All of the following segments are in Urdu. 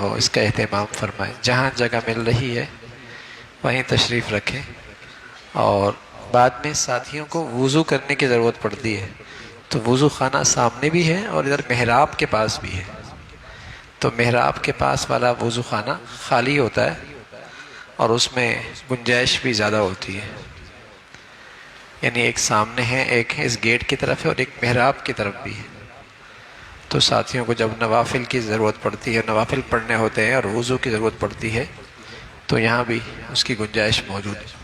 ہو اس کا اہتمام فرمائیں، جہاں جگہ مل رہی ہے وہیں تشریف رکھیں۔ اور بعد میں ساتھیوں کو وضو کرنے کی ضرورت پڑتی ہے، تو وضو خانہ سامنے بھی ہے اور ادھر محراب کے پاس بھی ہے، تو محراب کے پاس والا وضو خانہ خالی ہوتا ہے اور اس میں گنجائش بھی زیادہ ہوتی ہے، یعنی ایک سامنے ہے، ایک اس گیٹ کی طرف ہے اور ایک محراب کی طرف بھی ہے۔ تو ساتھیوں کو جب نوافل کی ضرورت پڑتی ہے، نوافل پڑھنے ہوتے ہیں اور وضو کی ضرورت پڑتی ہے، تو یہاں بھی اس کی گنجائش موجود ہے۔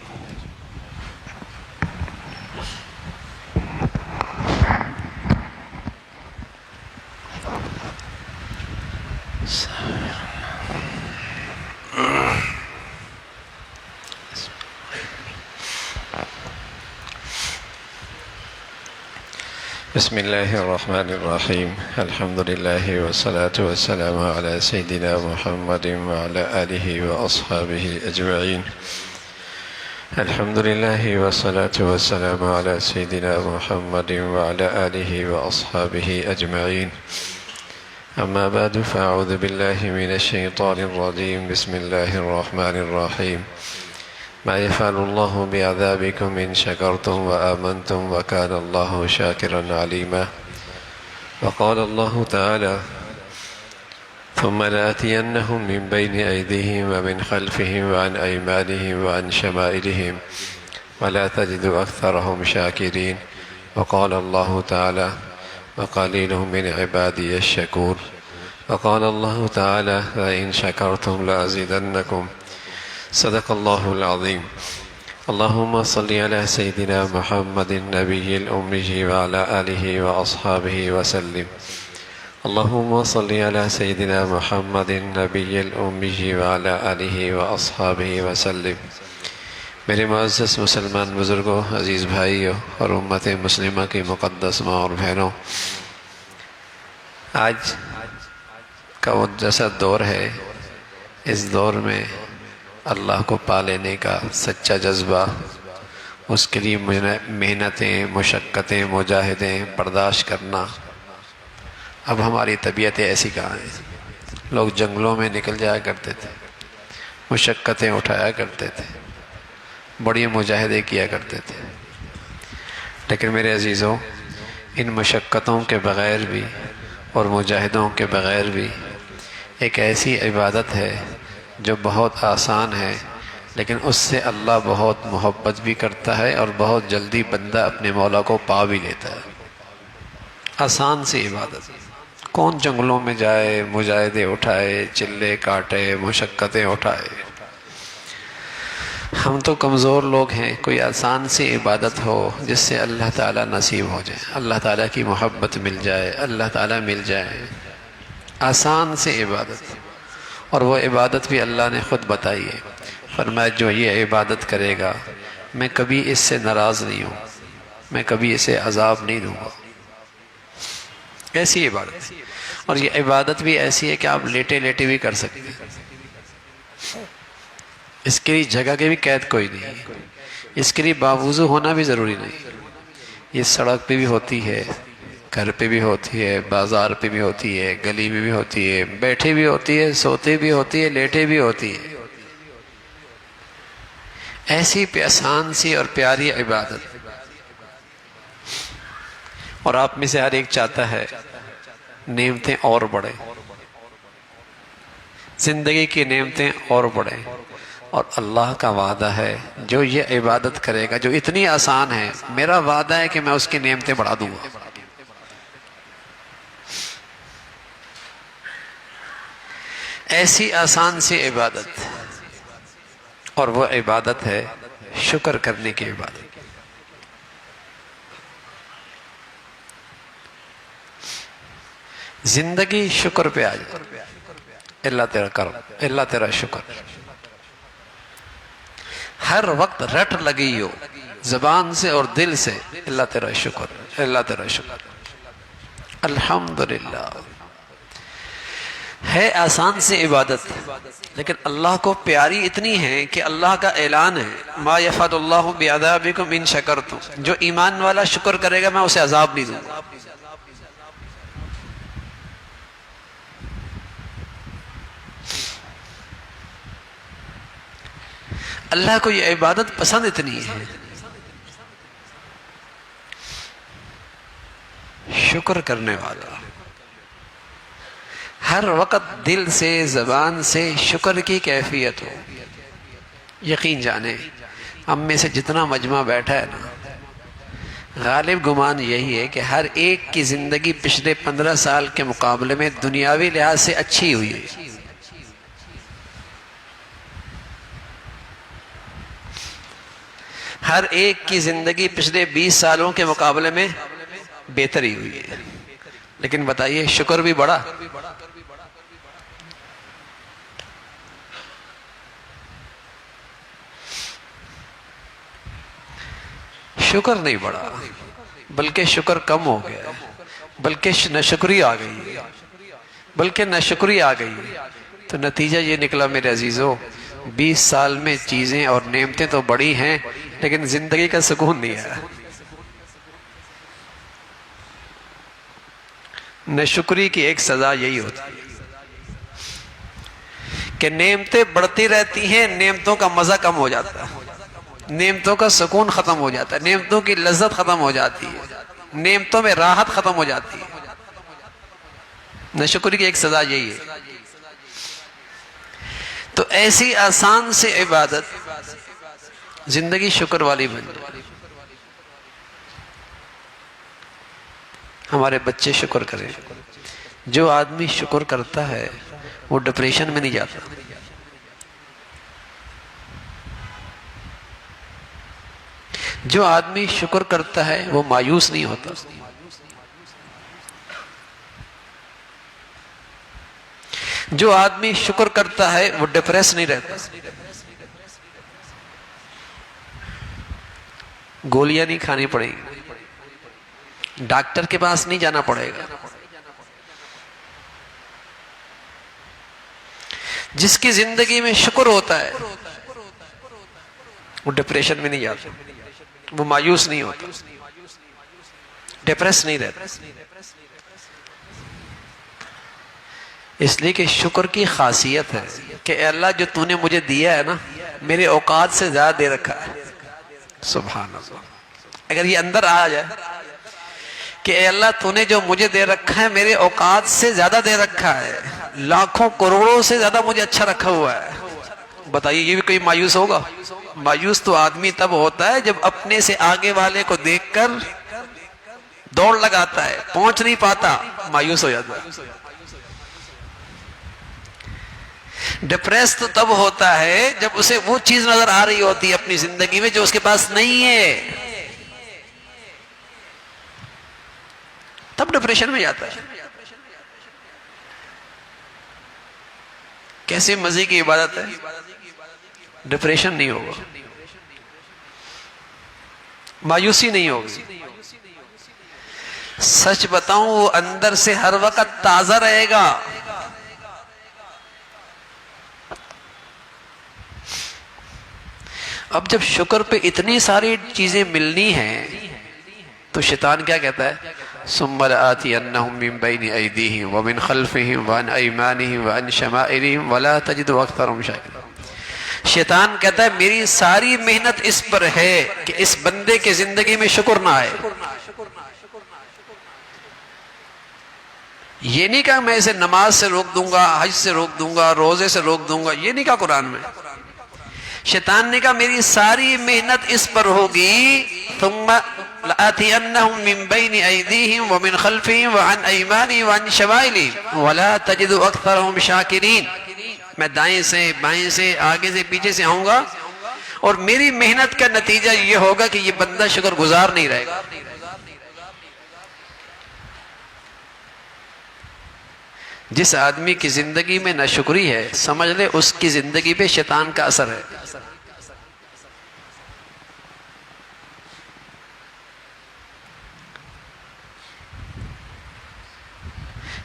بسم اللہ الرحمن الرحیم، الحمد للہ والصلاة والسلام علی سیدنا محمد وعلی آلہ واصحابہ اجمعین۔ الحمد للہ والصلاة والسلام علی سیدنا محمد وعلی آلہ واصحابہ اجمعین۔ اما بعد فاعوذ باللہ من الشیطان الرجیم، بسم اللہ الرحمن الرحیم۔ ما يفعل الله بعذابكم إن شكرتم وآمنتم وكان الله شاكرا عليما۔ وقال الله تعالى ثم لآتينهم من بين أيديهم ومن خلفهم وعن أيمانهم وعن شمائلهم ولا تجد أكثرهم شاكرين۔ وقال الله تعالى وقليل من عبادي الشكور۔ وقال الله تعالى لئن شكرتم لأزيدنكم۔ صدق اللہ العظیم۔ اللہم صلی علی سیدنا محمد النبی الأمی وعلی آلہ واصحابہ وسلم۔ اللہم صلی علی سیدنا محمد النبی الأمی وعلی آلہ واصحابہ وسلم۔ میرے معزز مسلمان بزرگوں، عزیز بھائیوں اور امت مسلمہ کی مقدس ماں اور بہنوں، آج کا وہ جیسا دور ہے، اس دور میں اللہ کو پا لینے کا سچا جذبہ، اس کے لیے محنتیں، مشقتیں، مجاہدیں برداشت کرنا، اب ہماری طبیعتیں ایسی کہاں ہیں۔ لوگ جنگلوں میں نکل جایا کرتے تھے، مشقتیں اٹھایا کرتے تھے، بڑی مجاہدے کیا کرتے تھے، لیکن میرے عزیزوں، ان مشقتوں کے بغیر بھی اور مجاہدوں کے بغیر بھی ایک ایسی عبادت ہے جو بہت آسان ہے، لیکن اس سے اللہ بہت محبت بھی کرتا ہے اور بہت جلدی بندہ اپنے مولا کو پا بھی لیتا ہے۔ آسان سی عبادت، کون جنگلوں میں جائے، مجاہدے اٹھائے، چلے کاٹے، مشقتیں اٹھائے۔ ہم تو کمزور لوگ ہیں، کوئی آسان سی عبادت ہو جس سے اللہ تعالیٰ نصیب ہو جائے، اللہ تعالیٰ کی محبت مل جائے، اللہ تعالیٰ مل جائے، آسان سی عبادت۔ اور وہ عبادت بھی اللہ نے خود بتائی ہے، فرمایا جو یہ عبادت کرے گا میں کبھی اس سے ناراض نہیں ہوں، میں کبھی اسے عذاب نہیں دوں گا۔ ایسی عبادت، اور یہ عبادت بھی ایسی ہے کہ آپ لیٹے لیٹے بھی کر سکتے ہیں، اس کے لیے جگہ کے بھی قید کوئی نہیں ہے، اس کے لیے باوضو ہونا بھی ضروری نہیں، یہ سڑک پہ بھی ہوتی ہے، گھر پہ بھی ہوتی ہے، بازار پہ بھی ہوتی ہے، گلی میں بھی ہوتی ہے، بیٹھے بھی ہوتی ہے، سوتے بھی ہوتی ہے، لیٹے بھی ہوتی ہے۔ ایسی آسان سی اور پیاری عبادت، اور آپ میں سے ہر ایک چاہتا ہے نعمتیں اور بڑھیں، زندگی کی نعمتیں اور بڑھیں، اور اللہ کا وعدہ ہے جو یہ عبادت کرے گا جو اتنی آسان ہے، میرا وعدہ ہے کہ میں اس کی نعمتیں بڑھا دوں گا۔ ایسی آسان سی عبادت، اور وہ عبادت ہے شکر کرنے کی عبادت۔ زندگی شکر پہ آ جائے، اللہ تیرا کرم، اللہ تیرا شکر، ہر وقت رٹ لگی ہو زبان سے اور دل سے، اللہ تیرا شکر، اللہ تیرا شکر، الحمدللہ۔ ہے آسان سی عبادت، لیکن اللہ کو پیاری اتنی ہے کہ اللہ کا اعلان ہے ما یفعل اللہ بعذابکم ان شکرتم، جو ایمان والا شکر کرے گا میں اسے عذاب نہیں دوں گا۔ اللہ کو یہ عبادت پسند اتنی ہے، شکر کرنے والا ہر وقت دل سے زبان سے شکر کی کیفیت ہو۔ یقین جانے ہم میں سے جتنا مجمع بیٹھا ہے نا، غالب گمان یہی ہے کہ ہر ایک کی زندگی پچھلے 15 سال کے مقابلے میں دنیاوی لحاظ سے اچھی ہوئی ہے۔ ہر ایک کی زندگی پچھلے 20 سالوں کے مقابلے میں بہتری ہوئی ہے، لیکن بتائیے شکر بھی بڑھا؟ شکر نہیں بڑھا، بلکہ شکر کم ہو گیا، بلکہ ناشکری آ گئی، بلکہ ناشکری آ گئی۔ تو نتیجہ یہ نکلا میرے عزیزو، 20 سال میں چیزیں اور نعمتیں تو بڑی ہیں لیکن زندگی کا سکون نہیں ہے۔ ناشکری کی ایک سزا یہی ہوتی ہے کہ نعمتیں بڑھتی رہتی ہیں، نعمتوں کا مزہ کم ہو جاتا ہے، نعمتوں کا سکون ختم ہو جاتا ہے، نعمتوں کی لذت ختم ہو جاتی ہے، نعمتوں میں راحت ختم ہو جاتی ہے۔ ناشکری کی ایک سزا یہی ہے۔ تو ایسی آسان سے عبادت زندگی شکر والی بن جائے۔ ہمارے بچے شکر کریں۔ جو آدمی شکر کرتا ہے وہ ڈپریشن میں نہیں جاتا۔ جو آدمی شکر کرتا ہے وہ مایوس نہیں ہوتا۔ جو آدمی شکر کرتا ہے وہ ڈپریس نہیں رہتا۔ گولیاں نہیں کھانی پڑیں گی، ڈاکٹر کے پاس نہیں جانا پڑے گا۔ جس کی زندگی میں شکر ہوتا ہے وہ ڈپریشن میں نہیں جاتا، وہ مایوس نہیں ہوتا، ڈپریس نہیں رہتا۔ اس لیے کہ شکر کی خاصیت ہے کہ اے اللہ جو تو نے مجھے دیا ہے نا، میرے اوقات سے زیادہ دے رکھا ہے۔ سبحان اللہ۔ اگر یہ اندر آ جائے کہ اے اللہ تو نے جو مجھے دے رکھا ہے میرے اوقات سے زیادہ دے رکھا ہے، لاکھوں کروڑوں سے زیادہ مجھے اچھا رکھا ہوا ہے، بتائیے یہ بھی کوئی مایوس ہوگا؟ مایوس تو آدمی تب ہوتا ہے جب اپنے سے آگے والے کو دیکھ کر دوڑ لگاتا ہے، پہنچ نہیں پاتا، مایوس ہو جاتا ہے۔ ڈپریس تو تب ہوتا ہے جب اسے وہ چیز نظر آ رہی ہوتی ہے اپنی زندگی میں جو اس کے پاس نہیں ہے، تب ڈپریشن میں جاتا ہے۔ کیسے مزے کی عبادت ہے، ڈپریشن نہیں ہوگا، مایوسی نہیں ہوگی۔ سچ بتاؤں وہ اندر سے ہر وقت تازہ رہے گا۔ اب جب شکر پہ اتنی ساری چیزیں ملنی ہیں تو شیطان کیا کہتا ہے؟ ثم لآتینہم من بین ایدیہم ومن خلفہم وعن ایمانہم وعن شمائلہم ولا تجد اکثرہم شاکرین۔ شیطان کہتا ہے میری ساری محنت اس پر ہے کہ اس بندے کے زندگی میں شکر نہ آئے۔ یہ نہیں کہا میں اسے نماز سے روک دوں گا، حج سے روک دوں گا، روزے سے روک دوں گا، یہ نہیں کہا قرآن میں۔ شیطان نے کہا میری ساری محنت اس پر ہوگی، ثم لآتینہم من بین ایدیہم ومن خلفہم وعن ایمانہم وعن شمائلہم ولا تجد اکثرہم شاکرین۔ میں دائیں سے بائیں سے آگے سے پیچھے سے آؤں گا اور میری محنت کا نتیجہ یہ ہوگا کہ یہ بندہ شکر گزار نہیں رہے گا۔ جس آدمی کی زندگی میں ناشکری ہے سمجھ لے اس کی زندگی پہ شیطان کا اثر ہے۔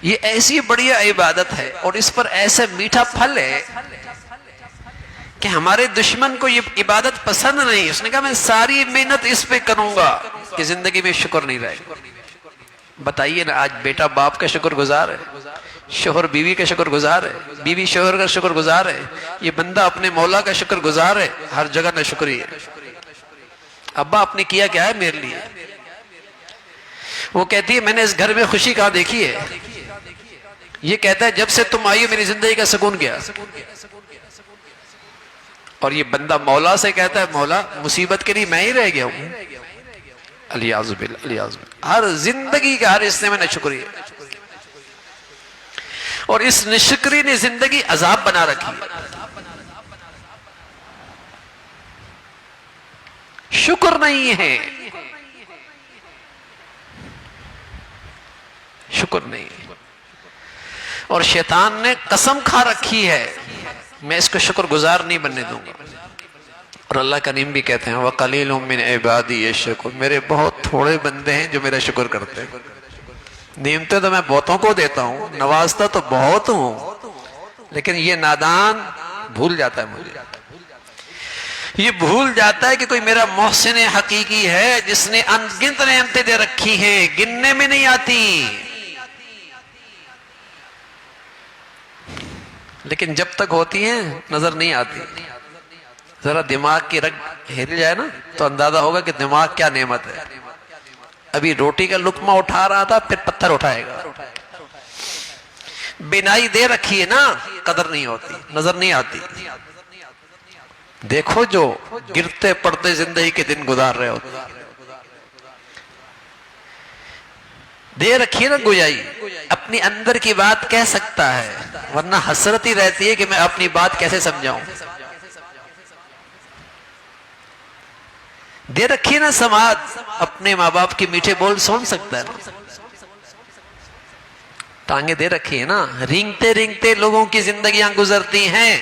یہ ایسی بڑھیا عبادت ہے اور اس پر ایسا میٹھا پھل ہے کہ ہمارے دشمن کو یہ عبادت پسند نہیں۔ اس نے کہا میں ساری محنت اس پہ کروں گا کہ زندگی میں شکر نہیں رہے گا۔ بتائیے نا آج بیٹا باپ کا شکر گزار ہے؟ شوہر بیوی کا شکر گزار ہے، بیوی شوہر کا شکر گزار ہے، یہ بندہ اپنے مولا کا شکر گزار ہے، ہر جگہ نہ شکری ہے۔ ابا آپ نے کیا کیا ہے میرے لیے؟ وہ کہتی ہے میں نے اس گھر میں خوشی کہاں دیکھی ہے؟ یہ کہتا ہے جب سے تم آئی ہو میری زندگی کا سکون گیا۔ اور یہ بندہ مولا سے کہتا ہے مولا مصیبت کے لیے میں ہی رہ گیا ہوں۔ الیاذ باللہ، الیاذ باللہ۔ ہر زندگی کا ہر حصے میں ناشکری ہے، اور اس ناشکری نے زندگی عذاب بنا رکھی ہے۔ شکر نہیں ہے، شکر نہیں ہے، اور شیطان نے قسم کھا رکھی ہے میں اس کو شکر گزار نہیں بننے دوں گا۔ اور اللہ کریم بھی کہتے ہیں وَقَلِيلٌ مِّنْ عِبَادِيَ الشَّكُورُ، میرے بہت تھوڑے بندے ہیں جو میرا شکر کرتے ہیں۔ نعمتیں تو میں بہتوں کو دیتا ہوں، نوازتا تو بہت ہوں، لیکن یہ نادان بھول جاتا ہے مجھے، یہ بھول جاتا ہے کہ کوئی میرا محسن حقیقی ہے جس نے انگنت نعمتیں دے رکھی ہیں، گننے میں نہیں آتی، لیکن جب تک ہوتی ہیں نظر نہیں آتی۔ ذرا دماغ کی رگ ہل جائے نا تو اندازہ ہوگا کہ دماغ کیا نعمت ہے۔ ابھی روٹی کا لقمہ اٹھا رہا تھا، پھر پتھر اٹھائے گا۔ بینائی دے رکھی ہے نا، قدر نہیں ہوتی، نظر نہیں آتی۔ دیکھو جو گرتے پڑتے زندگی کے دن گزار رہے ہوتے، دے رکھی نا گویائی، اپنی اندر کی بات کہہ سکتا ہے، ورنہ حسرت ہی رہتی ہے کہ میں اپنی بات کیسے سمجھاؤں۔ دے رکھی نا سماعت، اپنے ماں باپ کے میٹھے بول سن سکتا ہے نا، ٹانگیں دے رکھی ہے نا، رینگتے رینگتے لوگوں کی زندگیاں گزرتی ہیں،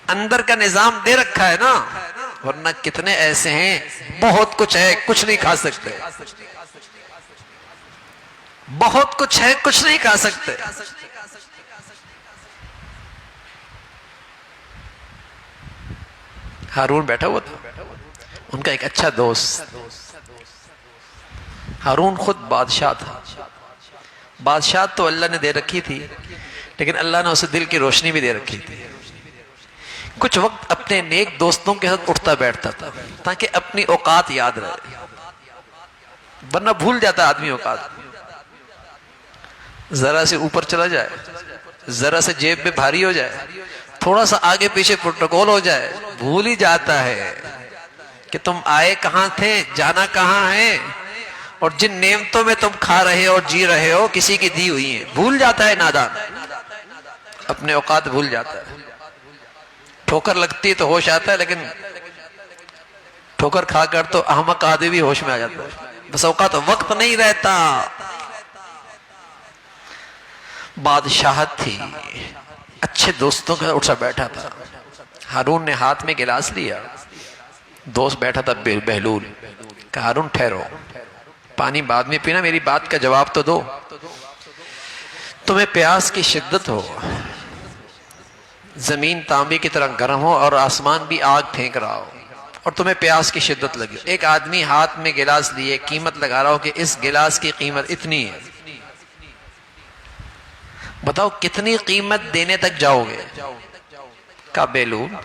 اندر کا نظام دے رکھا ہے نا، ورنہ کتنے ایسے ہیں بہت کچھ ہے کچھ نہیں کھا سکتے، بہت کچھ ہے کچھ نہیں کھا سکتے۔ ہارون بیٹھا ہوا تھا، ان کا ایک اچھا دوست، ہارون خود بادشاہ تھا، بادشاہ تو اللہ نے دے رکھی تھی، لیکن اللہ نے اسے دل کی روشنی بھی دے رکھی تھی۔ کچھ وقت اپنے نیک دوستوں کے ساتھ اٹھتا بیٹھتا تھا تاکہ اپنی اوقات یاد رہے، ورنہ بھول جاتا آدمی اوقات۔ ذرا سے اوپر چلا جائے، ذرا سے جیب میں بھاری ہو جائے، تھوڑا سا آگے پیچھے پروٹوکول ہو جائے، بھول ہی جاتا ہے کہ تم آئے کہاں تھے، جانا کہاں ہے، اور جن نعمتوں میں تم کھا رہے ہو جی رہے ہو کسی کی دی ہوئی ہیں۔ بھول جاتا ہے نادان، اپنے اوقات بھول جاتا ہے۔ ٹھوکر لگتی تو ہوش آتا ہے، لیکن ٹھوکر کھا کر تو احمق آدمی بھی ہوش میں آ جاتا ہے، بس اوقات وقت نہیں رہتا۔ بادشاہت تھی، اچھے دوستوں کے اٹھا بیٹھا تھا۔ ہارون نے ہاتھ میں گلاس لیا، دوست بیٹھا تھا بہلول، کہا ہارون ٹھہرو، پانی بعد میں پینا، میری بات کا جواب تو دو۔ تمہیں پیاس کی شدت ہو، زمین تانبے کی طرح گرم ہو اور آسمان بھی آگ پھینک رہا ہو، اور تمہیں پیاس کی شدت لگی، ایک آدمی ہاتھ میں گلاس لیے قیمت لگا رہا ہو کہ اس گلاس کی قیمت اتنی ہے، بتاؤ کتنی قیمت دینے تک جاؤ گے؟ کہا بہلول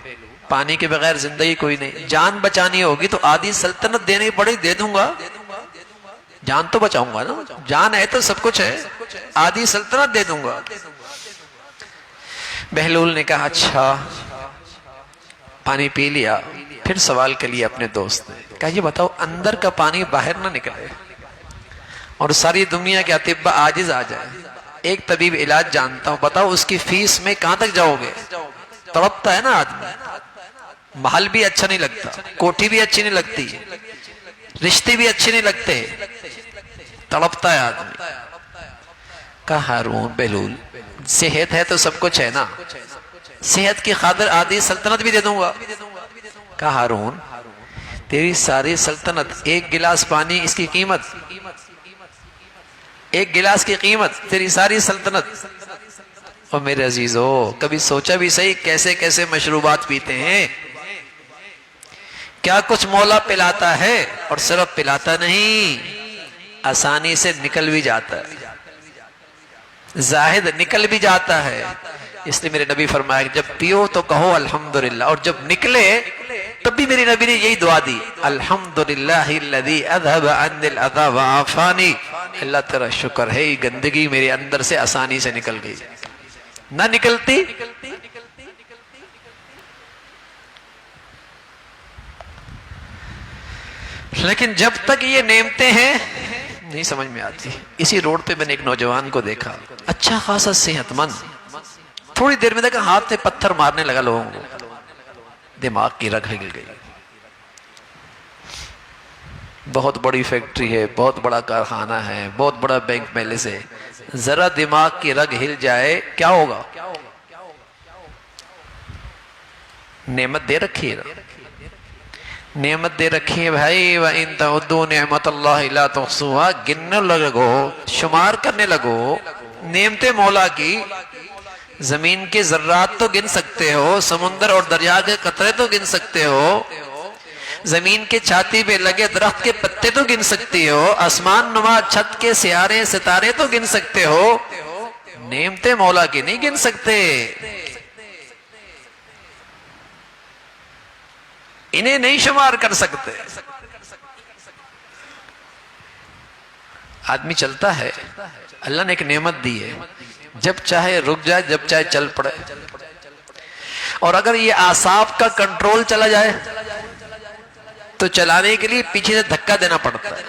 پانی کے بغیر زندگی کوئی نہیں، جان بچانی ہوگی تو آدھی سلطنت دینے پڑی، دے دوں گا، جان تو بچاؤں گا نا، جان ہے تو سب کچھ ہے، آدھی سلطنت دے دوں گا۔ بہلول نے کہا اچھا، پانی پی لیا، پھر سوال کر لیا اپنے دوست نے، کہا یہ بتاؤ اندر کا پانی باہر نہ نکلے اور ساری دنیا کے اطباء عاجز آ جائے، ایک طبیب علاج جانتا ہوں، بتاؤ اس کی فیس میں کہاں تک جاؤ گے؟ تڑپتا ہے نا آدمی، محل بھی اچھا نہیں لگتا، کوٹھی بھی اچھی نہیں لگتی، رشتے بھی اچھے نہیں لگتے، تڑپتا ہے آدمی۔ کہا ہارون بہلول صحت ہے تو سب کچھ ہے نا، صحت کی خاطر آدھی سلطنت بھی دے دوں گا۔ کہا ہارون تیری ساری سلطنت، ایک گلاس پانی اس کی قیمت، ایک گلاس کی قیمت تیری ساری سلطنت۔ اور میرے عزیزو کبھی سوچا بھی صحیح کیسے کیسے مشروبات پیتے ہیں، کیا کچھ مولا پلاتا ہے، اور صرف پلاتا نہیں، آسانی سے نکل بھی جاتا ہے، زاہد نکل بھی جاتا ہے، اس لیے میرے نبی فرمایا کہ جب پیو تو کہو الحمدللہ، اور جب نکلے تب بھی میری نبی نے یہی دعا دی، الحمدللہ الذی اذهب عني الاذى وعافانی، اللہ تیرا شکر ہے یہ گندگی میرے اندر سے آسانی سے نکل گئی، نہ نکلتی لیکن جب تک یہ نعمتیں ہیں نہیں سمجھ میں آتی۔ اسی روڈ پہ میں نے ایک نوجوان کو دیکھا، اچھا خاصا صحت مند، تھوڑی دیر میں دیکھا ہاتھ میں پتھر مارنے لگا لوگوں کو، دماغ کی رگ ہل گئی۔ بہت بڑی فیکٹری ہے، بہت بڑا کارخانہ ہے، بہت بڑا بینک بیلنس ہے، ذرا دماغ کی رگ ہل جائے کیا ہوگا؟ نعمت دے رکھی ہے، نعمت دے رکھی ہے بھائی، وَإِن تَعُدُّوا نِعْمَتَ اللَّهِ لَا تُحْصُوهَا، گننے لگو، شمار کرنے لگو نعمتیں مولا کی، زمین کے ذرات تو گن سکتے ہو، سمندر اور دریا کے قطرے تو گن سکتے ہو، زمین کے چھاتی پہ لگے درخت کے پتے تو گن سکتے ہو، آسمان نما چھت کے سیارے ستارے تو گن سکتے ہو، نعمتیں مولا کی نہیں گن سکتے، انہیں نہیں شمار کر سکتے۔ آدمی چلتا ہے، اللہ نے ایک نعمت دی ہے، جب چاہے رک جائے، جب چاہے چل پڑے، اور اگر یہ اعصاب کا کنٹرول چلا جائے تو چلانے کے لیے پیچھے سے دھکا دینا پڑتا ہے،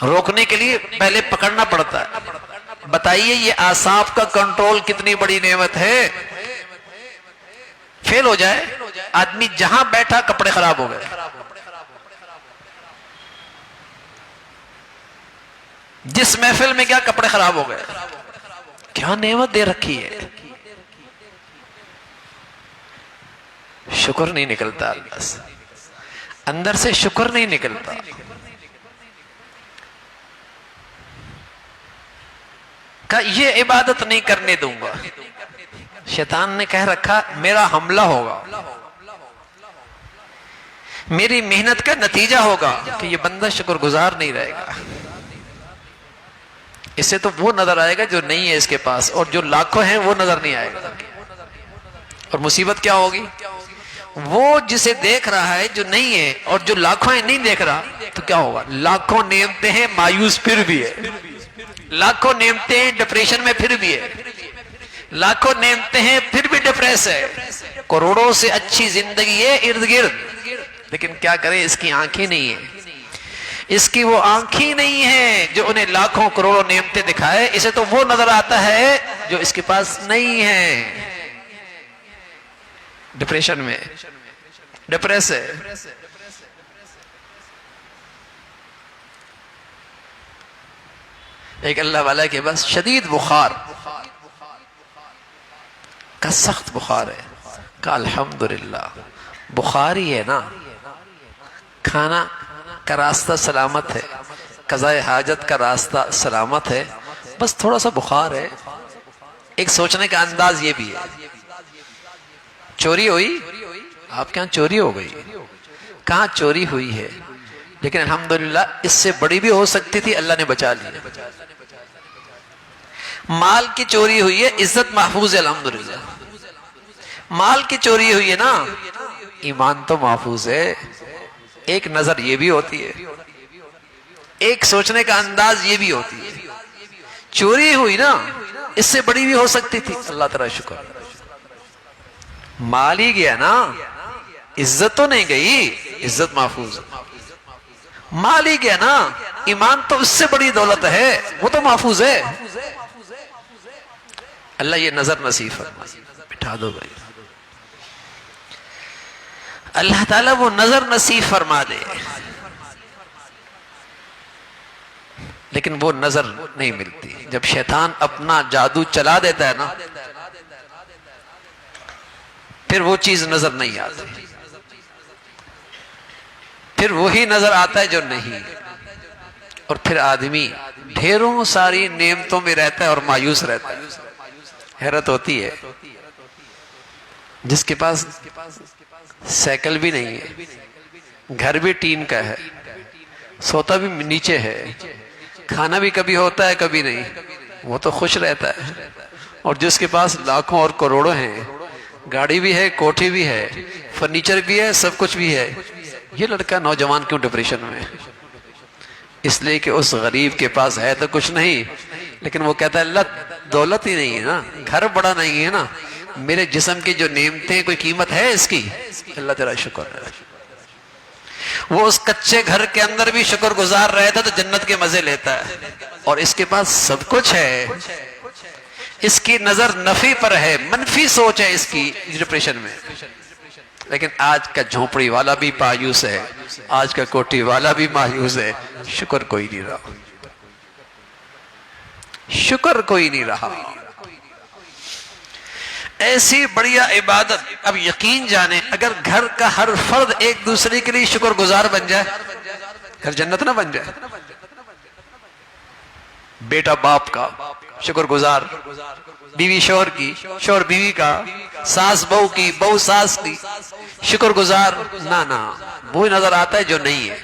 روکنے کے لیے پہلے پکڑنا پڑتا ہے۔ بتائیے یہ اعصاب کا کنٹرول کتنی بڑی نعمت ہے، فیل ہو جائے آدمی جہاں بیٹھا کپڑے خراب ہو گئے۔ جس محفل میں کیا کپڑے خراب ہو گئے، کیا نعمت دے رکھی ہے، شکر نہیں نکلتا اللہ سے، اندر سے شکر نہیں نکلتا۔ کہ یہ عبادت نہیں کرنے دوں گا، شیطان نے کہہ رکھا میرا حملہ ہوگا، میری محنت کا نتیجہ ہوگا کہ یہ بندہ شکر گزار نہیں رہے گا، اسے تو وہ نظر آئے گا جو نہیں ہے اس کے پاس، اور جو لاکھوں ہیں وہ نظر نہیں آئے گا۔ اور مصیبت کیا ہوگی؟ وہ جسے دیکھ رہا ہے جو نہیں ہے، اور جو لاکھوں ہیں نہیں دیکھ رہا، تو کیا ہوگا؟ لاکھوں نعمتیں ہیں مایوس پھر بھی ہے، لاکھوں نعمتیں ہیں ڈپریشن میں پھر بھی ہے، لاکھوں نعمتیں ہیں پھر بھی ڈپریس ہے، کروڑوں سے اچھی زندگی ہے ارد گرد، لیکن کیا کریں اس کی آنکھیں نہیں ہیں، اس کی وہ آنکھیں نہیں ہیں جو انہیں لاکھوں کروڑوں نعمتیں دکھائے، اسے تو وہ نظر آتا ہے جو اس کے پاس نہیں ہے، ڈپریشن میں ڈپریس ہے۔ ایک اللہ والا کے بس شدید بخار کا سخت بخار ہے، کہ الحمدللہ بخار ہی ہے نا، کھانا کا راستہ سلامت ہے، قضاء حاجت کا راستہ سلامت ہے، بس تھوڑا سا بخار ہے۔ ایک سوچنے کا انداز یہ بھی ہے، چوری ہوئی، آپ کے ہاں چوری ہو گئی، کہاں چوری ہوئی ہے، لیکن الحمدللہ اس سے بڑی بھی ہو سکتی تھی، اللہ نے بچا لی۔ مال کی چوری ہوئی ہے، عزت محفوظ ہے الحمدللہ، مال کی چوری ہوئی ہے نا، ایمان تو محفوظ ہے۔ ایک نظر یہ بھی ہوتی ہے، ایک سوچنے کا انداز یہ بھی ہوتی ہے، چوری ہوئی نا اس سے بڑی بھی ہو سکتی تھی، اللہ تعالیٰ شکر، مال ہی گیا نا، عزت تو نہیں گئی، عزت محفوظ، مال ہی گیا نا، ایمان تو اس سے بڑی دولت ہے، وہ تو محفوظ ہے۔ اللہ یہ نظر نصیب فرمائے، بٹھا دو بھائی، اللہ تعالیٰ وہ نظر نصیب فرما دے، لیکن وہ نظر نہیں ملتی۔ جب شیطان اپنا جادو چلا دیتا ہے نا، پھر وہ چیز نظر نہیں آتی، پھر وہی نظر آتا ہے جو نہیں، اور پھر آدمی ڈھیروں ساری نعمتوں میں رہتا ہے اور مایوس رہتا ہے۔ حیرت ہوتی ہے، جس کے پاس سائیکل بھی نہیں ہے، گھر بھی ٹین کا ہے، سوتا بھی نیچے ہے، کھانا بھی کبھی ہوتا ہے کبھی نہیں، وہ تو خوش رہتا ہے۔ اور جس کے پاس لاکھوں اور کروڑوں ہیں، گاڑی بھی ہے، کوٹھی بھی ہے، فرنیچر بھی ہے، سب کچھ بھی ہے، یہ لڑکا نوجوان کیوں ڈپریشن میں؟ اس لیے کہ اس غریب کے پاس ہے تو کچھ نہیں، لیکن وہ کہتا ہے اللہ دولت ہی نہیں ہے نا، گھر بڑا نہیں ہے نا، میرے جسم کی جو نعمتیں کوئی قیمت ہے اس کی؟ اللہ تیرا شکر ہے۔ وہ اس کچے گھر کے اندر بھی شکر گزار رہتا تو جنت کے مزے لیتا ہے، اور اس کے پاس سب کچھ ہے، اس کی نظر نفی پر ہے، منفی سوچ ہے اس کی، ڈپریشن میں۔ لیکن آج کا جھونپڑی والا بھی مایوس ہے، آج کا کوٹھی والا بھی مایوس ہے، شکر کوئی نہیں رہا، شکر کوئی نہیں رہا۔ ایسی بڑھیا عبادت، اب یقین جانیں اگر گھر کا ہر فرد ایک دوسرے کے لیے شکر گزار بن جائے، گھر جنت نہ بن جائے۔ بیٹا باپ کا شکر گزار، بیوی شوہر کی، شوہر بیوی کا، ساس بہو کی، بہو ساس کی شکر گزار، نہ وہ نظر آتا ہے جو نہیں ہے۔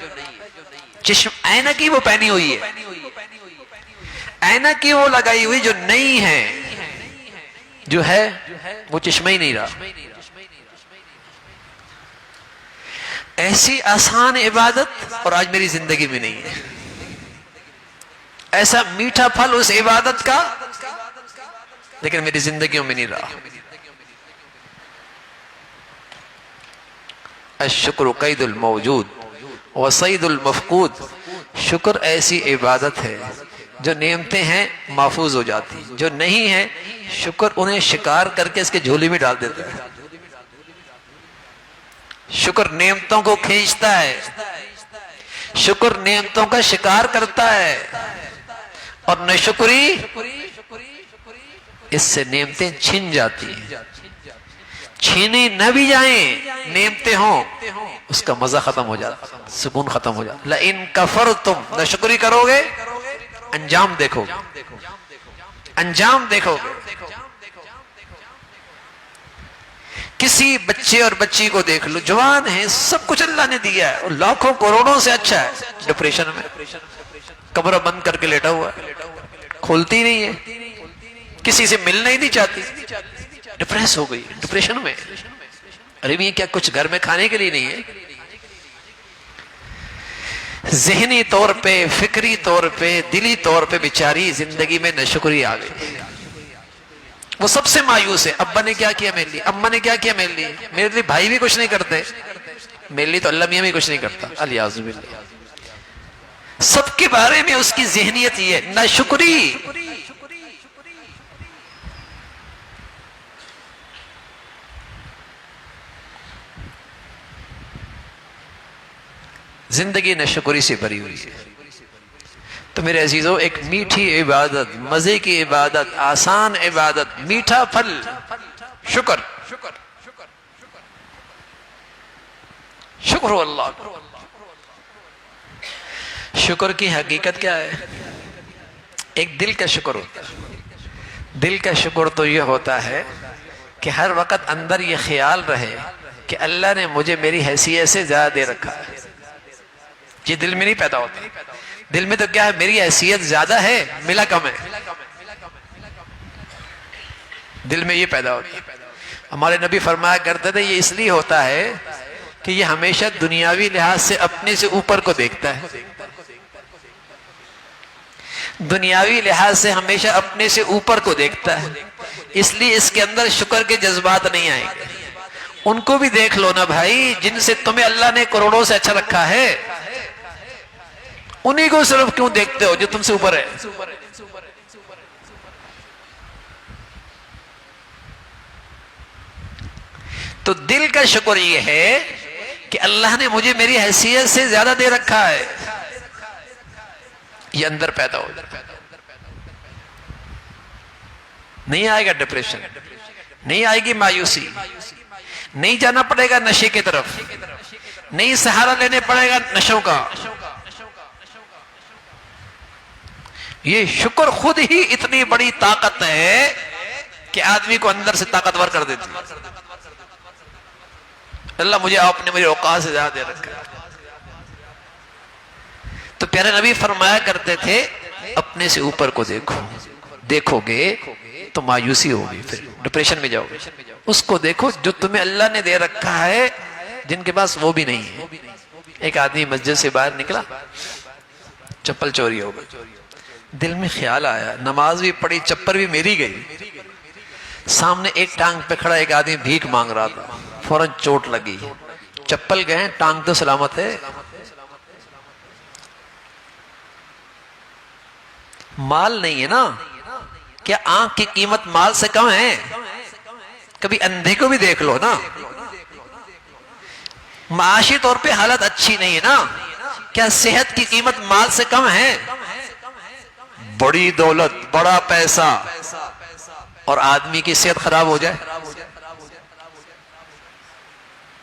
چشم اینک کی وہ پہنی ہوئی ہے، اینک کی وہ لگائی ہوئی جو نہیں ہے، جو ہے وہ چشمہ ہی نہیں رہا۔ ایسی آسان عبادت اور آج میری زندگی میں نہیں ہے، ایسا میٹھا پھل اس عبادت کا لیکن میری زندگیوں میں نہیں رہا۔ الشکر قید الموجود وصید المفقود، شکر ایسی عبادت ہے جو نعمتیں ہیں محفوظ ہو جاتی، جو نہیں ہیں شکر انہیں شکار کر کے اس کے جھولی میں ڈال دیتا ہے۔ شکر نعمتوں کو کھینچتا ہے، شکر نعمتوں کا شکار کرتا ہے، اور ناشکری اس سے نعمتیں چھن جاتی ہیں۔ چھینی نہ بھی جائیں، نعمتیں ہوں، اس کا مزہ ختم ہو جاتا، سکون ختم ہو جاتا۔ لَإِن كَفَرْتُمْ، ناشکری کرو گے انجام دیکھو گے، انجام دیکھو گے۔ کسی بچے اور بچی کو دیکھ لو، جوان ہیں، سب کچھ اللہ نے دیا ہے اور لاکھوں کروڑوں سے اچھا ہے، ڈپریشن میں، کمرہ بند کر کے لیٹا ہوا ہے، کھولتی نہیں ہے، کسی سے ملنا ہی نہیں چاہتی، ڈپریس ہو گئی، ڈپریشن میں۔ ارے بھی کیا کچھ گھر میں کھانے کے لیے نہیں ہے؟ ذہنی طور پہ، فکری طور پہ، دلی طور پہ بیچاری زندگی میں ناشکری آ گئی۔ وہ سب سے مایوس ہے، ابا نے کیا کیا میرے لیے، اماں نے کیا کیا میرے لیے، میرے لیے بھائی بھی کچھ نہیں کرتے، میرے لیے تو اللہ میاں بھی کچھ نہیں کرتا، الیاذ باللہ۔ سب کے بارے میں اس کی ذہنیت یہ ہے، ناشکری۔ زندگی ناشکری سے بھری ہوئی ہے۔ تو میرے عزیزو، ایک میٹھی عبادت، مزے کی عبادت، آسان عبادت، میٹھا پھل، شکر، شکر ہو اللہ کا۔ شکر کی حقیقت کیا ہے؟ ایک دل کا شکر ہوتا ہے۔ دل کا شکر تو یہ ہوتا ہے کہ ہر وقت اندر یہ خیال رہے کہ اللہ نے مجھے میری حیثیت سے زیادہ دے رکھا ہے۔ یہ دل میں نہیں پیدا ہوتا، دل میں تو کیا ہے، میری حیثیت زیادہ ہے، ملا کم ہے، دل میں یہ پیدا ہوتا ہے۔ ہمارے نبی فرمایا کرتے تھے یہ اس لیے ہوتا ہے کہ یہ ہمیشہ دنیاوی لحاظ سے اپنے سے اوپر کو دیکھتا ہے، دنیاوی لحاظ سے ہمیشہ اپنے سے اوپر کو دیکھتا ہے، اس لیے اس کے اندر شکر کے جذبات نہیں آئیں گے۔ ان کو بھی دیکھ لو نا بھائی، جن سے تمہیں اللہ نے کروڑوں سے اچھا رکھا ہے، انہی کو صرف کیوں دیکھتے ہو جو تم سے اوپر ہے؟ تو دل کا شکر یہ ہے کہ اللہ نے مجھے میری حیثیت سے زیادہ دے رکھا ہے، یہ اندر پیدا ہو جائے۔ نہیں آئے گا ڈپریشن، نہیں آئے گی مایوسی، نہیں جانا پڑے گا نشے کی طرف، نہیں سہارا لینے پڑے گا نشوں کا۔ یہ شکر خود ہی اتنی بڑی طاقت ہے کہ آدمی کو اندر سے طاقتور کر دیتی ہے۔ اللہ مجھے آپ نے میری اوقات سے زیادہ دے رکھا ہے۔ تو پیارے نبی فرمایا کرتے تھے اپنے سے اوپر کو دیکھو، دیکھو گے تو مایوسی ہوگی، پھر ڈپریشن میں جاؤ گے۔ اس کو دیکھو جو تمہیں اللہ نے دے رکھا ہے، جن کے پاس وہ بھی نہیں ہے۔ ایک آدمی مسجد سے باہر نکلا، چپل چوری ہو گئی، دل میں خیال آیا نماز بھی پڑھی، چپل بھی میری گئی۔ سامنے ایک ٹانگ پہ کھڑا ایک آدمی بھیک مانگ رہا تھا، فوراً چوٹ لگی، چپل گئے، ٹانگ تو سلامت ہے۔ مال نہیں ہے نا، کیا آنکھ کی قیمت مال سے کم ہے؟ کبھی اندھے کو بھی دیکھ لو نا۔ معاشی طور پہ حالت اچھی نہیں ہے نا، کیا صحت کی قیمت مال سے کم ہے؟ بڑی دولت، بڑا پیسہ اور آدمی کی صحت خراب ہو جائے،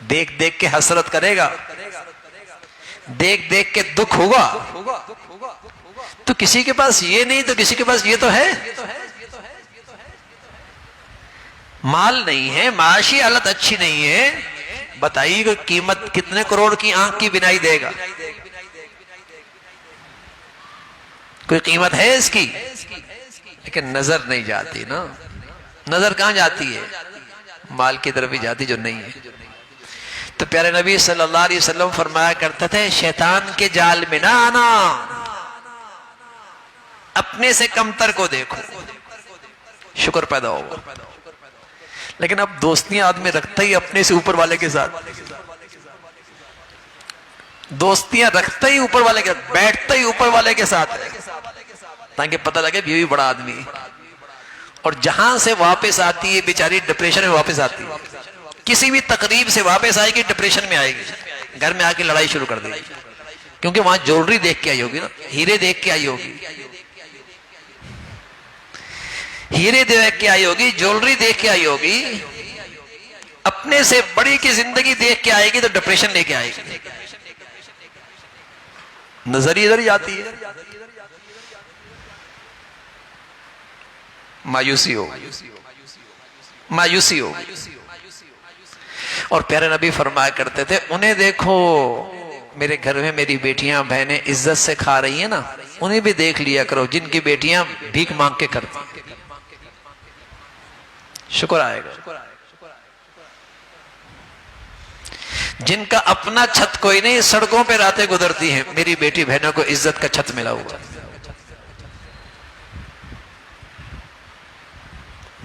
دیکھ دیکھ کے حسرت کرے گا، دیکھ دیکھ کے دکھ ہوگا۔ تو کسی کے پاس یہ نہیں تو کسی کے پاس یہ تو ہے۔ مال نہیں ہے، معاشی حالت اچھی نہیں ہے، بتائیے کہ قیمت کتنے کروڑ کی آنکھ کی بینائی دے گا؟ کوئی قیمت ہے اس کی؟ لیکن نظر نہیں جاتی نا۔ نظر کہاں جاتی ہے؟ مال کی طرف ہی جاتی جو نہیں ہے۔ تو پیارے نبی صلی اللہ علیہ وسلم فرمایا کرتے تھے شیطان کے جال میں نہ آنا، اپنے سے کمتر کو دیکھو، شکر پیدا ہوگا۔ لیکن اب دوستیاں آدمی رکھتا ہی اپنے سے اوپر والے کے ساتھ، دوستیاں رکھتا ہی اوپر والے کے ساتھ، بیٹھتا ہی اوپر والے کے ساتھ ہے، تاکہ پتہ لگے یہ بھی بڑا آدمی ہے۔ اور جہاں سے واپس آتی ہے بیچاری ڈپریشن میں واپس آتی ہے، کسی بھی تقریب سے واپس آئے گی ڈپریشن میں آئے گی، گھر میں آ کے لڑائی شروع کر دے گی، کیونکہ وہاں جولری دیکھ کے آئی ہوگی نا، ہیرے دیکھ کے آئی ہوگی، ہیرے دیکھ کے آئی ہوگی، جولری دیکھ کے آئی ہوگی، اپنے سے بڑی کی زندگی دیکھ کے آئے گی تو ڈپریشن لے کے آئے گی، نظر ہی ادھر ہی آتی ہے، مایوسی ہوگی، مایوسی ہوگی۔ اور پیارے نبی فرمایا کرتے تھے انہیں دیکھو، میرے گھر میں میری بیٹیاں بہنیں عزت سے کھا رہی ہیں نا، انہیں بھی دیکھ لیا کرو جن کی بیٹیاں بھیک مانگ کے کرتی، شکر آئے گا۔ جن کا اپنا چھت کوئی نہیں، سڑکوں پہ راتیں گزرتی ہیں، میری بیٹی بہنوں کو عزت کا چھت ملا ہوا،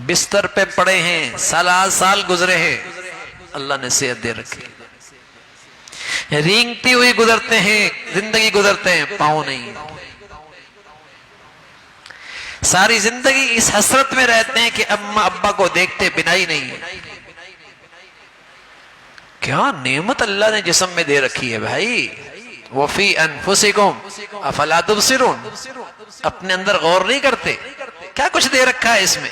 بستر پہ پڑے ہیں، سال گزرے ہیں، اللہ نے صحت دے رکھی، رینگتی ہوئی گزرتے ہیں، زندگی گزرتے ہیں، پاؤں نہیں، ساری زندگی اس حسرت میں رہتے ہیں کہ اماں ابا کو دیکھتے بنائی نہیں ہے۔ کیا نعمت اللہ نے جسم میں دے رکھی ہے بھائی، وَفِي أَنفُسِكُمْ أَفَلَا تُبْصِرُونَ، اپنے اندر غور نہیں کرتے کیا کچھ دے رکھا ہے اس میں،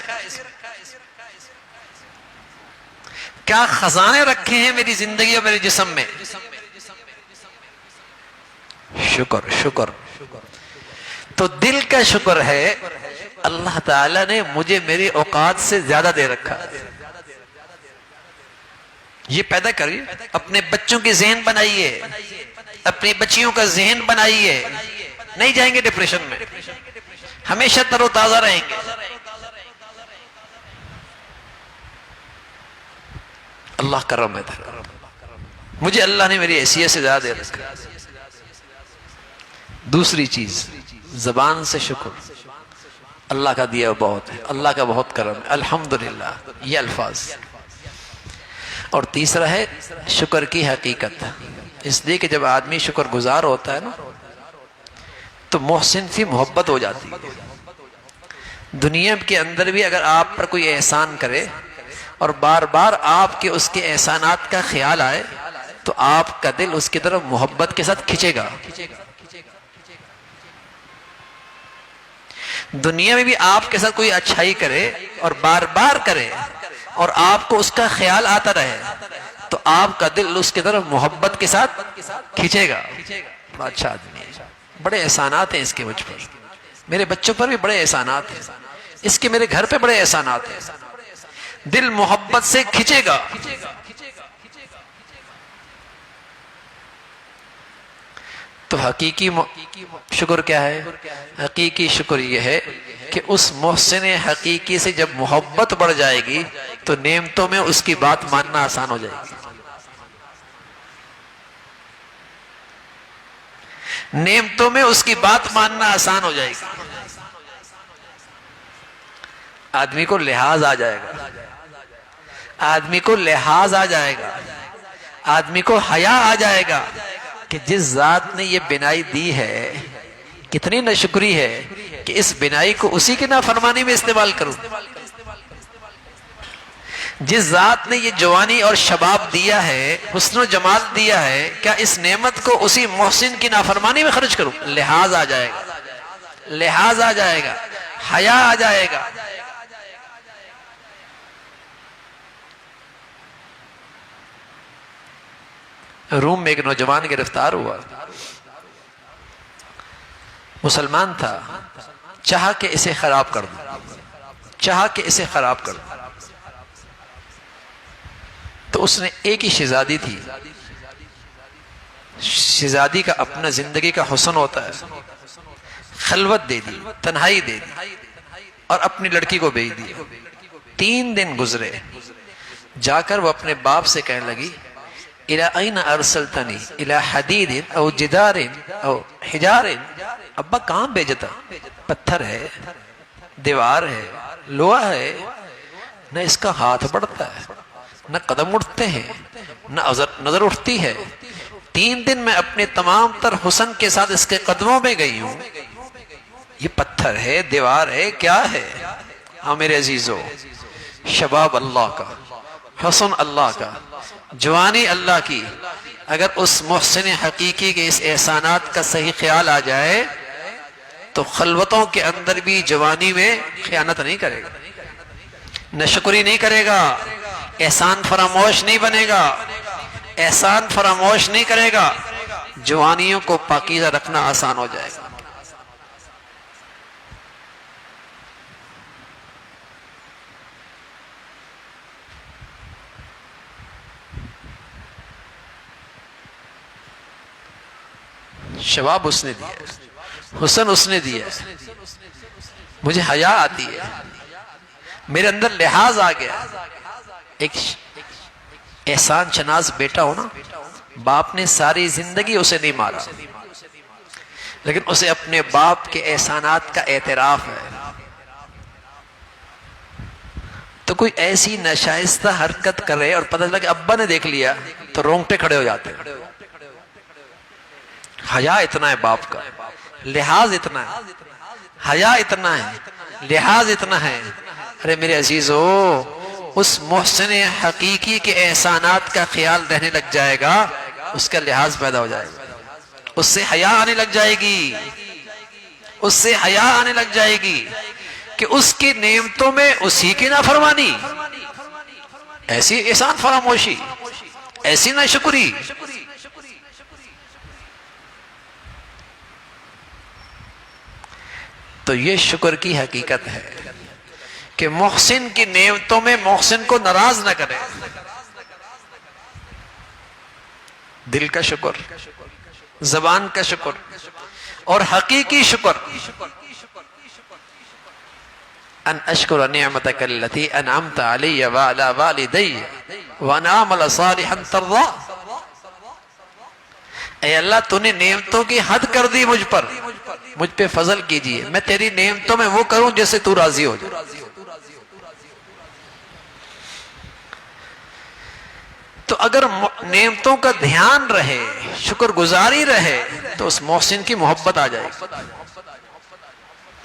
کیا خزانے رکھے ہیں میری زندگی اور میرے جسم میں۔ شکر شکر، تو دل کا شکر ہے اللہ تعالیٰ نے مجھے میری اوقات سے زیادہ دے رکھا، یہ پیدا کریے، اپنے بچوں کی ذہن بنائیے، اپنی بچیوں کا ذہن بنائیے، نہیں جائیں گے ڈپریشن میں، ہمیشہ تر و تازہ رہیں گے۔ اللہ کرم ہے، مجھے اللہ نے میری حیثیت سے زیادہ دے رکھا۔ دوسری چیز زبان سے شکر، اللہ کا دیا بہت ہے، اللہ کا بہت کرم ہے، الحمدللہ، یہ الفاظ۔ اور تیسرا ہے شکر کی حقیقت، اس لیے کہ جب آدمی شکر گزار ہوتا ہے نا تو محسن سے محبت ہو جاتی ہے۔ دنیا کے اندر بھی اگر آپ پر کوئی احسان کرے اور بار بار آپ کے اس کے احسانات کا خیال آئے تو آپ کا دل اس کی طرف محبت کے ساتھ کھنچے گا۔ دنیا میں بھی آپ کے ساتھ کوئی اچھائی کرے اور بار بار کرے اور آپ کو اس کا خیال آتا رہے تو آپ کا دل اس کی طرف محبت کے ساتھ کھنچے گا۔ بڑا اچھا آدمی ہے، بڑے احسانات ہیں اس کے مجھ پر، میرے بچوں پر بھی بڑے احسانات ہیں، اس کے میرے گھر پہ بڑے احسانات ہیں، دل محبت سے کھنچے گا۔ تو حقیقی شکر کیا ہے؟ حقیقی شکر یہ ہے کہ اس محسن حقیقی سے جب محبت بڑھ جائے گی تو نعمتوں میں اس کی بات ماننا آسان ہو جائے گی. نعمتوں میں اس کی بات ماننا آسان ہو جائے گی. آدمی کو لحاظ آ جائے گا، آدمی کو لحاظ آ جائے گا، آدمی کو حیا آ جائے گا کہ جس ذات نے یہ بنائی دی ہے کتنی ناشکری ہے کہ اس بنائی کو اسی کی نافرمانی میں استعمال کروں. جس ذات نے یہ جوانی اور شباب دیا ہے، حسن و جمال دیا ہے، کیا اس نعمت کو اسی محسن کی نافرمانی میں خرچ کروں؟ لحاظ آ جائے گا، لحاظ آ جائے گا، حیا آ جائے گا. روم میں ایک نوجوان گرفتار ہوا، مسلمان تھا، چاہا کہ اسے خراب کر دوں، چاہا کہ اسے خراب کر دوں. تو اس نے ایک ہی شہزادی تھی، شہزادی کا اپنا زندگی کا حسن ہوتا ہے، خلوت دے دی، تنہائی دے دی اور اپنی لڑکی کو بھیج دی. 3 دن گزرے، جا کر وہ اپنے باپ سے کہنے لگی اِلَىٰ أَيْنَ أَرْسَلْتَنِي إِلَىٰ حَدِيدٍ أَوْ جِدَارٍ أَوْ حِجَارٍ. ابا کہاں بھیجتا؟ پتھر ہے، دیوار ہے، لوہا ہے، نہ اس کا ہاتھ بڑھتا ہے، نہ قدم اٹھتے ہیں، نہ نظر اٹھتی ہے. 3 دن میں اپنے تمام تر حسن کے ساتھ اس کے قدموں میں گئی ہوں، یہ پتھر ہے، دیوار ہے، کیا ہے؟ ہاں میرے عزیزو، شباب اللہ کا، حسن اللہ کا، جوانی اللہ کی، اگر اس محسن حقیقی کے اس احسانات کا صحیح خیال آ جائے تو خلوتوں کے اندر بھی جوانی میں خیانت نہیں کرے گا، ناشکری نہیں کرے گا، احسان فراموش نہیں بنے گا، احسان فراموش نہیں کرے گا. جوانیوں کو پاکیزہ رکھنا آسان ہو جائے گا. شباب اس نے دیا، حسن اس نے دیا، مجھے حیا آتی ہے، میرے اندر لحاظ آ گیا. ایک احسان شناس بیٹا ہو نا، باپ نے ساری زندگی اسے نہیں مارا لیکن اسے اپنے باپ کے احسانات کا اعتراف ہے. تو کوئی ایسی ناشائستہ حرکت کرے اور پتہ چلا کہ ابا نے دیکھ لیا تو رونگٹے کھڑے ہو جاتے ہیں. حیا اتنا ہے باپ کا، لحاظ اتنا ہے، حیا اتنا ہے، لحاظ اتنا ہے. ارے میرے عزیزو، اس محسن حقیقی کے احسانات کا خیال رہنے لگ جائے گا، اس کا لحاظ پیدا ہو جائے گا، اس سے حیا آنے لگ جائے گی، اس سے حیا آنے لگ جائے گی کہ اس کی نعمتوں میں اسی کی نافرمانی، ایسی احسان فراموشی، ایسی ناشکری. تو یہ شکر کی حقیقت ہے کہ محسن کی نعمتوں میں محسن کو ناراض نہ کرے. دل کا شکر، زبان کا شکر اور حقیقی شکر. ان اشکر نعمتک التی انعمت علی وعلی والدی وان اعمل صالحا ترضا. اے اللہ تو نے نعمتوں کی حد کر دی مجھ پر، مجھ پہ فضل کیجئے، میں تیری نعمتوں میں وہ کروں جس سے تو راضی ہو جائے. تو اگر نعمتوں کا دھیان رہے، شکر گزاری رہے، تو اس محسن کی محبت آ جائے گی،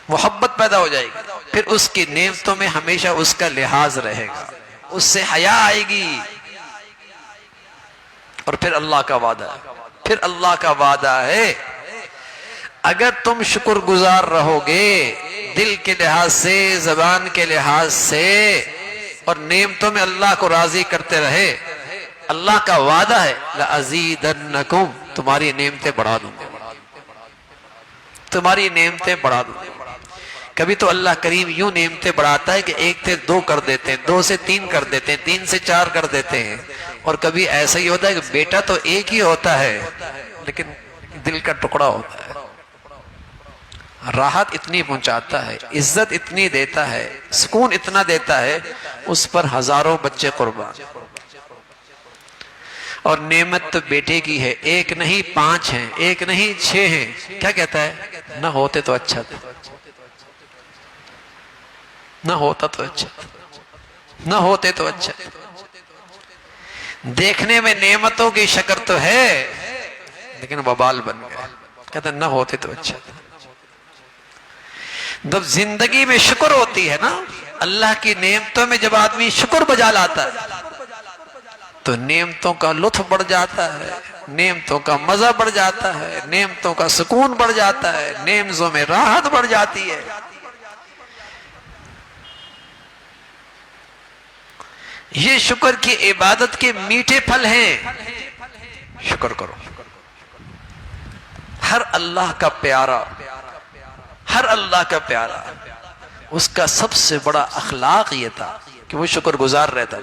محبت پیدا ہو جائے گی. پھر اس کی نعمتوں میں ہمیشہ اس کا لحاظ رہے گا، اس سے حیا آئے گی. اور پھر اللہ کا وعدہ ہے، پھر اللہ کا وعدہ ہے اگر تم شکر گزار رہو گے دل کے لحاظ سے، زبان کے لحاظ سے، اور نعمتوں میں اللہ کو راضی کرتے رہے، اللہ کا وعدہ ہے لَأَزِيدَنَّكُمْ، تمہاری نعمتیں بڑھا دوں گا، تمہاری نعمتیں بڑھا دوں گا. کبھی تو اللہ کریم یوں نعمتیں بڑھاتا ہے کہ 1 سے 2 کر دیتے ہیں، 2 سے 3 کر دیتے ہیں، 3 سے 4 کر دیتے ہیں. اور کبھی ایسا ہی ہوتا ہے کہ بیٹا تو ایک ہی ہوتا ہے لیکن دل کا ٹکڑا ہوتا ہے، راحت اتنی پہنچاتا ہے، عزت اتنی دیتا ہے، سکون اتنا دیتا ہے، اس پر ہزاروں بچے قربان۔ اور نعمت تو بیٹے کی ہے، ایک نہیں 5 ہیں، ایک نہیں 6 ہیں۔ کیا کہتا ہے؟ نہ ہوتے تو اچھا تھا، نہ ہوتا تو اچھا، نہ ہوتے تو اچھا۔ دیکھنے میں نعمتوں کی شکر تو ہے لیکن وبال بن گیا۔ کہتا ہے نہ ہوتے تو اچھا تھا۔ جب زندگی میں شکر ہوتی ہے نا، اللہ کی نعمتوں میں جب آدمی شکر بجا لاتا ہے تو نعمتوں کا لطف بڑھ جاتا ہے، نعمتوں کا مزہ بڑھ جاتا ہے، نعمتوں کا سکون بڑھ جاتا ہے، نعمتوں میں راحت بڑھ جاتی ہے۔ یہ شکر کی عبادت کے میٹھے پھل ہیں۔ شکر کرو۔ ہر اللہ کا پیارا، ہر اللہ کا پیارا، اس کا سب سے بڑا اخلاق یہ تھا کہ وہ شکر گزار رہتا۔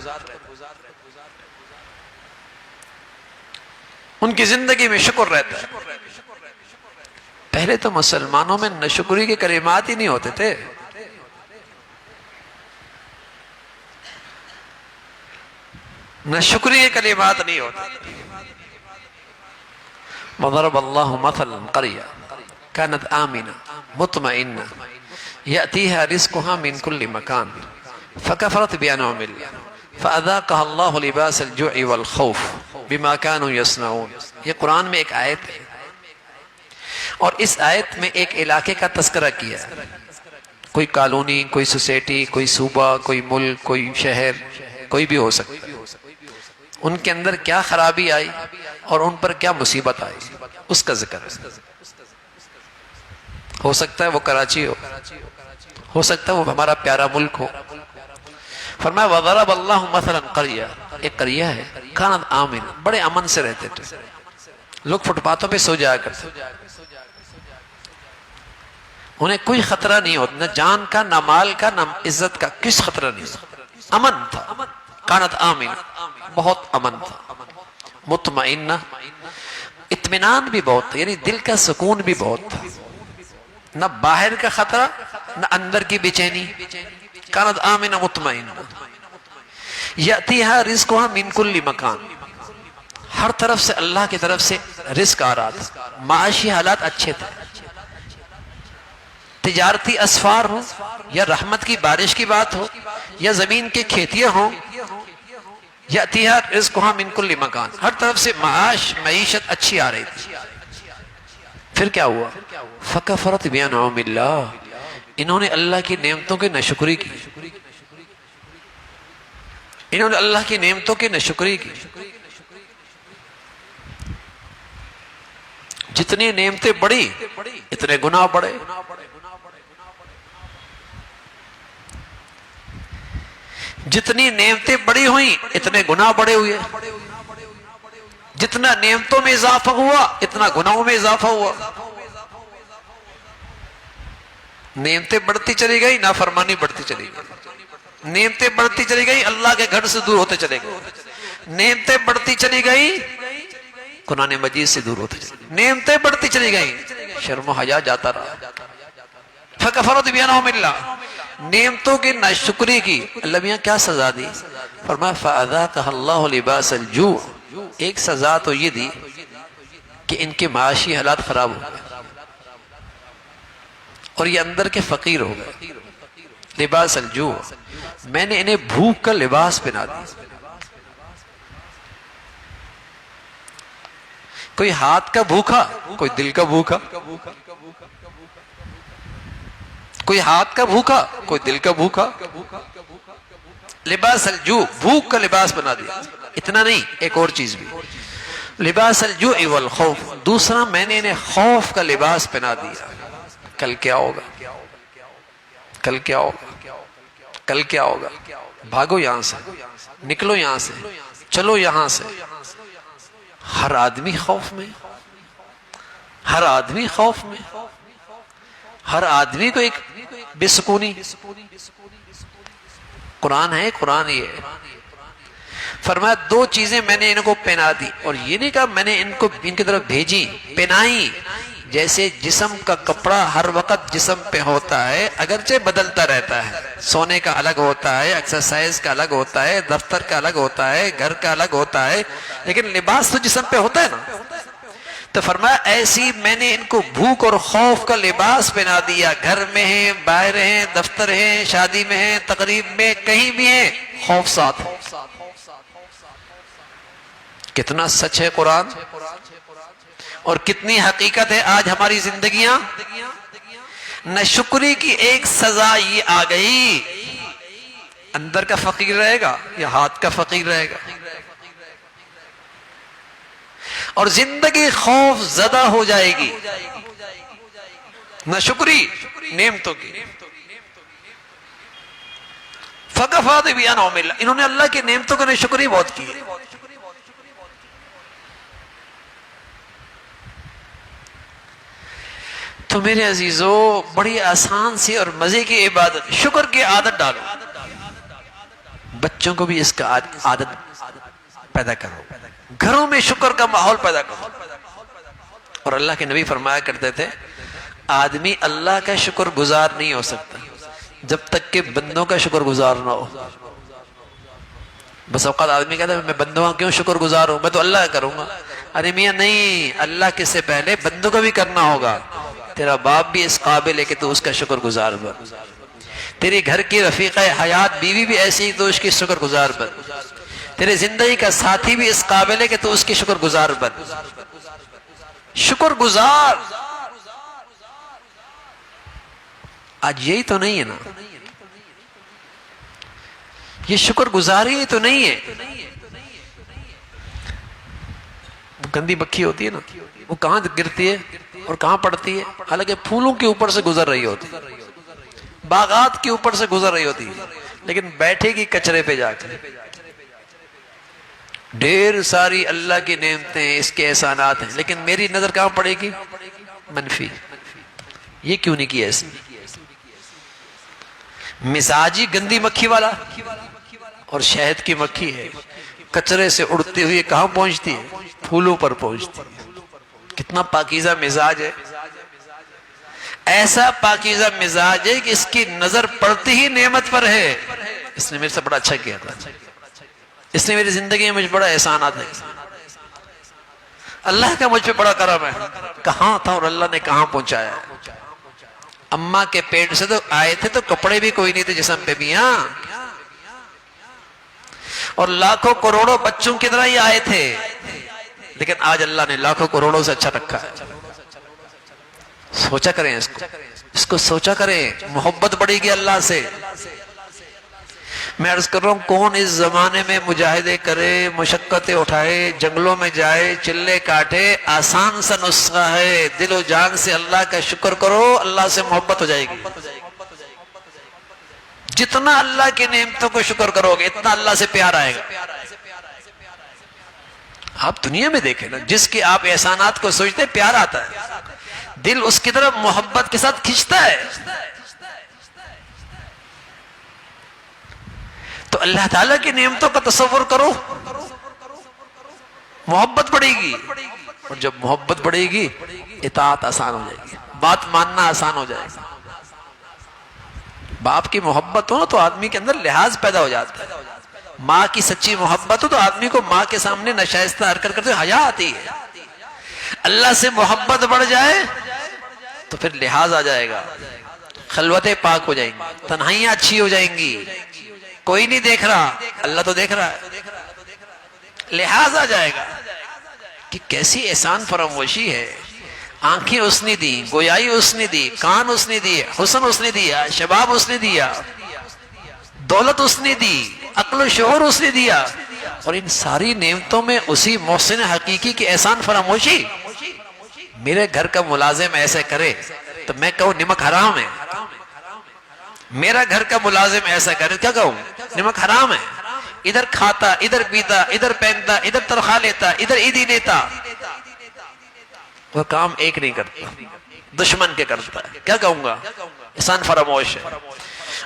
ان کی زندگی میں شکر رہتا ہے۔ پہلے تو مسلمانوں میں ناشکری کے کلمات ہی نہیں ہوتے تھے۔ ناشکری کے کلمات نہیں ہوتے۔ وضرب اللہ مثلا قرية كانت آمنة مطمئنة يأتيها رزقها من كل مكان فكفرت بأنعم الله فأذاقها الله لباس الجوع والخوف بما كانوا يصنعون۔ یہ قرآن میں ایک آیت ہے، اور اس آیت میں ایک علاقے کا تذکرہ کیا ہے۔ کوئی کالونی، کوئی سوسائٹی، کوئی صوبہ، کوئی ملک، کوئی شہر، کوئی بھی ہو سکتا ہے۔ ان کے اندر کیا خرابی آئی اور ان پر کیا مصیبت آئی، اس کا ذکر ہے۔ ہو سکتا ہے وہ کراچی ہو سکتا ہے وہ ہمارا پیارا ملک ہو۔ فرمایا وضرب اللہ مثلا قریہ، ایک قریہ ہے، کانت آمنہ، بڑے امن سے رہتے تھے، لوگ فٹ پاتھوں پہ سو جایا کرتے، انہیں کوئی خطرہ نہیں ہوتا، نہ جان کا، نہ مال کا، نہ عزت کا، کس خطرہ نہیں ہوتا، امن تھا۔ کانت آمنہ، بہت امن تھا۔ مطمئنہ، اطمینان بھی بہت تھا، یعنی دل کا سکون بھی بہت تھا، نہ باہر کا خطرہ نہ اندر کی بے چینی۔ کانت آمنہ مطمئنہ یأتیہا رزقہا من کل مکان، ہر طرف سے اللہ کی طرف سے رزق آ رہا تھا، معاشی حالات اچھے تھے، تجارتی اسفار ہو یا رحمت کی بارش کی بات ہو یا زمین کی کھیتیاں ہوں، یأتیہا رزقہا من کل مکان، ہر طرف سے معیشت اچھی آ رہی تھی۔ پھر کیا ہوا؟ فکفرت بانعم اللہ، انہوں نے اللہ کی نعمتوں کی ناشکری کی، انہوں نے اللہ کی نعمتوں کی ناشکری کی۔ جتنی نعمتیں بڑھی اتنے گناہ بڑھے۔ جتنی نعمتیں بڑی ہوئیں اتنے گناہ بڑے ہوئے، جتنا نعمتوں میں اضافہ ہوا اتنا گناہوں میں اضافہ ہوا۔ نعمتیں بڑھتی چلی گئی، نافرمانی بڑھتی چلی گئی، نعمتیں بڑھتی چلی گئی، اللہ کے گھر سے دور ہوتے چلے گئے، نعمتیں بڑھتی چلی گئی، قرآن مجید سے دور ہوتے چلے گئے، نعمتیں بڑھتی چلی گئی، شرم و حیا جاتا رہا۔ فکفرت بانعم اللہ، نعمتوں کی ناشکری کی۔ اللہ میاں کیا سزا دی؟ فرمایا فَأَذَاقَهَا اللَّهُ لِبَاسَ الْجُوعِ، ایک سزا تو یہ دی کہ ان کے معاشی حالات خراب ہو گئے اور یہ اندر کے فقیر ہو گئے۔ لباس الجوع، میں نے انہیں بھوک کا لباس پہنا دیا۔ کوئی ہاتھ کا بھوکا، کوئی دل کا بھوکا، کوئی ہاتھ کا بھوکا، کوئی دل کا بھوکا۔ لباس الجوع، بھوک کا لباس بنا دیا۔ اتنا نہیں، ایک اور چیز بھی، لباس الجوع والخوف، دوسرا میں نے انہیں خوف کا لباس پہنا دیا۔ کل کیا ہوگا، کل کیا ہوگا، کل کیا ہوگا، بھاگو یہاں سے، نکلو یہاں سے، چلو یہاں سے۔ ہر آدمی خوف میں، ہر آدمی خوف میں، ہر آدمی کو ایک بے سکونی۔ قرآن ہے، قرآن یہ ہے۔ فرمایا دو چیزیں میں نے ان کو پہنا دی، اور یہ نہیں کہا میں نے ان کو ان کی طرف بھیجی، پہنائی۔ جیسے جسم کا کپڑا ہر وقت جسم پہ ہوتا ہے، اگرچہ بدلتا رہتا ہے، سونے کا الگ ہوتا ہے، ایکسرسائز کا الگ ہوتا ہے، دفتر کا الگ ہوتا ہے، گھر کا الگ ہوتا ہے، لیکن لباس تو جسم پہ ہوتا ہے نا۔ تو فرمایا ایسی میں نے ان کو بھوک اور خوف کا لباس پہنا دیا، گھر میں ہیں، باہر ہیں، دفتر ہیں، شادی میں ہیں، تقریب میں، کہیں بھی ہیں، خوف ساتھ۔ کتنا سچ ہے قرآن اور کتنی حقیقت ہے آج ہماری زندگیاں۔ نہ شکری کی ایک سزا یہ آ گئی، اندر کا فقیر رہے گا یا ہاتھ کا فقیر رہے گا، اور زندگی خوف زدہ ہو جائے گی۔ نہ شکری نعمتوں کی، فَكَفَىٰ بِأَنْعُمِ اللَّهِ، انہوں نے اللہ کی نعمتوں کو شکری بہت کی ہے۔ تو میرے عزیزو بڑی آسان سی اور مزے کی عبادت، شکر کی عادت ڈالو، بچوں کو بھی اس کا عادت پیدا کرو، گھروں میں شکر کا ماحول پیدا کرو۔ اور اللہ کے نبی فرمایا کرتے تھے آدمی اللہ کا شکر گزار نہیں ہو سکتا جب تک کہ بندوں کا شکر گزار نہ ہو۔ بس اوقات آدمی کہتا ہے میں بندوں کا کیوں شکر گزار ہوں، میں تو اللہ کا کروں گا۔ ارے میاں نہیں، اللہ کے سے پہلے بندوں کا بھی کرنا ہوگا۔ تیرا باپ بھی اس قابل ہے کہ تو اس کا شکر گزار بن، تیری گھر کی رفیقہ حیات بیوی بھی ایسی تو اس کی شکر گزار بن، تیرے زندگی کا ساتھی بھی اس قابل ہے کہ تو اس کی شکر گزار بن۔ شکر گزار آج یہی تو نہیں ہے نا، یہ شکر گزاری تو نہیں ہے۔ وہ گندی مکھی ہوتی ہے نا، وہ کہاں گرتی ہے اور کہاں پڑتی ہے، حالانکہ پھولوں کے اوپر سے گزر رہی ہوتی، باغات کے اوپر سے گزر رہی ہوتی، لیکن بیٹھے گی کچرے پہ جا کے۔ ڈھیر ساری اللہ کی نعمتیں، اس کے احسانات ہیں، لیکن میری نظر کہاں پڑے گی؟ منفی۔ یہ کیوں نہیں کیا اس نے؟ مزاجی گندی مکھی والا، اور شہد کی مکھی ہے، کچرے سے اڑتی ہوئی کہاں پہنچتی ہے؟ پھولوں پر پہنچتی ہے۔ کتنا پاکیزہ مزاج ہے، ایسا پاکیزہ مزاج ہے کہ اس کی نظر پڑتی ہی نعمت پر ہے۔ اس نے میرے سے بڑا اچھا کیا تھا، اس نے میری زندگی میں مجھ بڑا احسانات ہے، اللہ کا مجھ پہ بڑا کرم ہے۔ کہاں تھا اور اللہ نے کہاں پہنچایا ہے۔ اماں کے پیٹ سے تو آئے تھے تو کپڑے بھی کوئی نہیں تھے جسم پہ بھی، ہاں، اور لاکھوں کروڑوں بچوں کی طرح ہی آئے تھے، لیکن آج اللہ نے لاکھوں کروڑوں سے اچھا رکھا ہے۔ سوچا کریں اس کو سوچا کریں، محبت بڑھے گی اللہ سے۔ میں عرض کر رہا ہوں کون اس زمانے میں مجاہدے کرے، مشقتیں اٹھائے، جنگلوں میں جائے، چلے کاٹے، آسان سا نسخہ ہے، دل و جان سے اللہ کا شکر کرو، اللہ سے محبت ہو جائے گی۔ جتنا اللہ کی نعمتوں کو شکر کرو گے اتنا اللہ سے پیار آئے گا۔ آپ دنیا میں دیکھیں نا، جس کے آپ احسانات کو سوچتے ہیں پیار آتا ہے، دل اس کی طرف محبت کے ساتھ کھنچتا ہے۔ تو اللہ تعالیٰ کی نعمتوں کا تصور کرو، محبت بڑھے گی، اور جب محبت بڑھے گی اطاعت آسان ہو جائے گی، بات ماننا آسان ہو جائے گا۔ باپ کی محبت ہو تو آدمی کے اندر لحاظ پیدا ہو جاتا ہے، ماں کی سچی محبت ہو تو آدمی کو ماں کے سامنے نشائستہ حرکت کرتے ہوئے حیا آتی ہے۔ اللہ سے محبت بڑھ جائے تو پھر لحاظ آ جائے گا، خلوتیں پاک ہو جائیں گی، تنہائیاں اچھی ہو جائیں گی، کوئی نہیں دیکھ رہا اللہ تو دیکھ رہا ہے، لحاظ آ جائے گا کہ کیسی احسان فراموشی ہے۔ آنکھیں اس نے دی، گویائی اس نے دی، کان اس نے دی، حسن اس نے دیا، شباب اس نے دیا، دولت اس نے دی، عقل و شعور اس نے دیا، اور ان ساری نعمتوں میں اسی محسن حقیقی کی احسان فراموشی۔ میرے گھر کا ملازم ایسے کرے تو میں کہوں نمک حرام ہے، میرا گھر کا ملازم ایسا کرے کیا کہوں؟ نمک حرام ہے۔ ادھر کھاتا، ادھر پیتا، ادھر پہنتا، ادھر تنخواہ لیتا، ادھر عیدی لیتا، وہ کام ایک نہیں کرتا، دشمن کے کرتا ہے، کیا کہوں گا؟ احسان فراموش ہے۔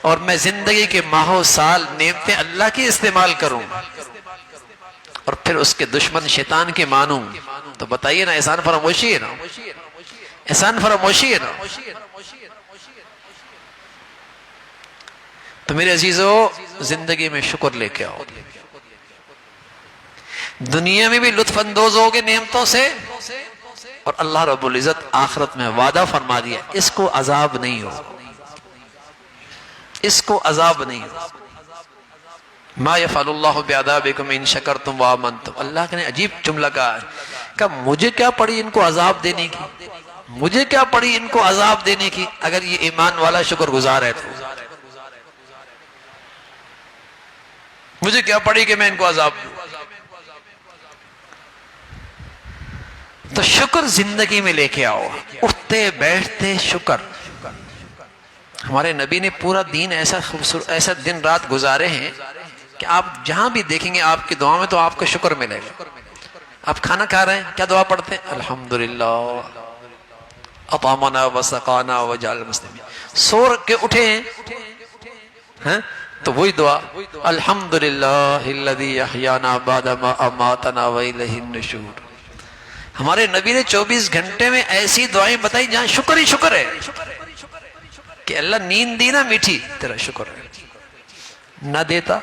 اور میں زندگی کے ماہوں سال نعمتیں اللہ کی استعمال کروں، اور پھر اس کے دشمن شیطان کی مانوں تو بتائیے نا احسان فراموشی ہے نا، احسان فراموشی ہے نا۔ تو میرے عزیزو زندگی میں شکر لے کے آؤ، دنیا میں بھی لطف اندوز ہوگے نعمتوں سے، اور اللہ رب العزت آخرت میں وعدہ فرما دیا اس کو عذاب نہیں ہو، اس کو عذاب نہیں ہو۔ ما یفعل اللہ بعذابکم ان شکرتم وآمنتم، اللہ نے عجیب جملہ کہا ہے کہ مجھے کیا پڑی ان کو عذاب دینے کی، مجھے کیا پڑی ان کو عذاب دینے کی، اگر یہ ایمان والا شکر گزار ہے تو مجھے کیا پڑی کہ میں ان کو عذاب دوں۔ تو شکر زندگی میں لے کے آؤ، اٹھتے بیٹھتے شکر۔ ہمارے نبی نے پورا دین ایسا دن رات گزارے ہیں کہ آپ جہاں بھی دیکھیں گے آپ کی دعا میں تو آپ کو شکر ملے گا۔ آپ کھانا کھا رہے ہیں، کیا دعا پڑھتے ہیں؟ الحمدللہ اطعمنا وسقانا وجعل المسلمین۔ سو کے اٹھے ہیں تو وہی دعا الحمدللہ الذی احیانا بعد ما اماتنا والیہ النشور۔ ہمارے نبی نے 24 گھنٹے میں ایسی دعائیں بتائی جہاں شکر ہی شکر ہے کہ اللہ نیند دی نا میٹھی، تیرا شکر ہے، نہ دیتا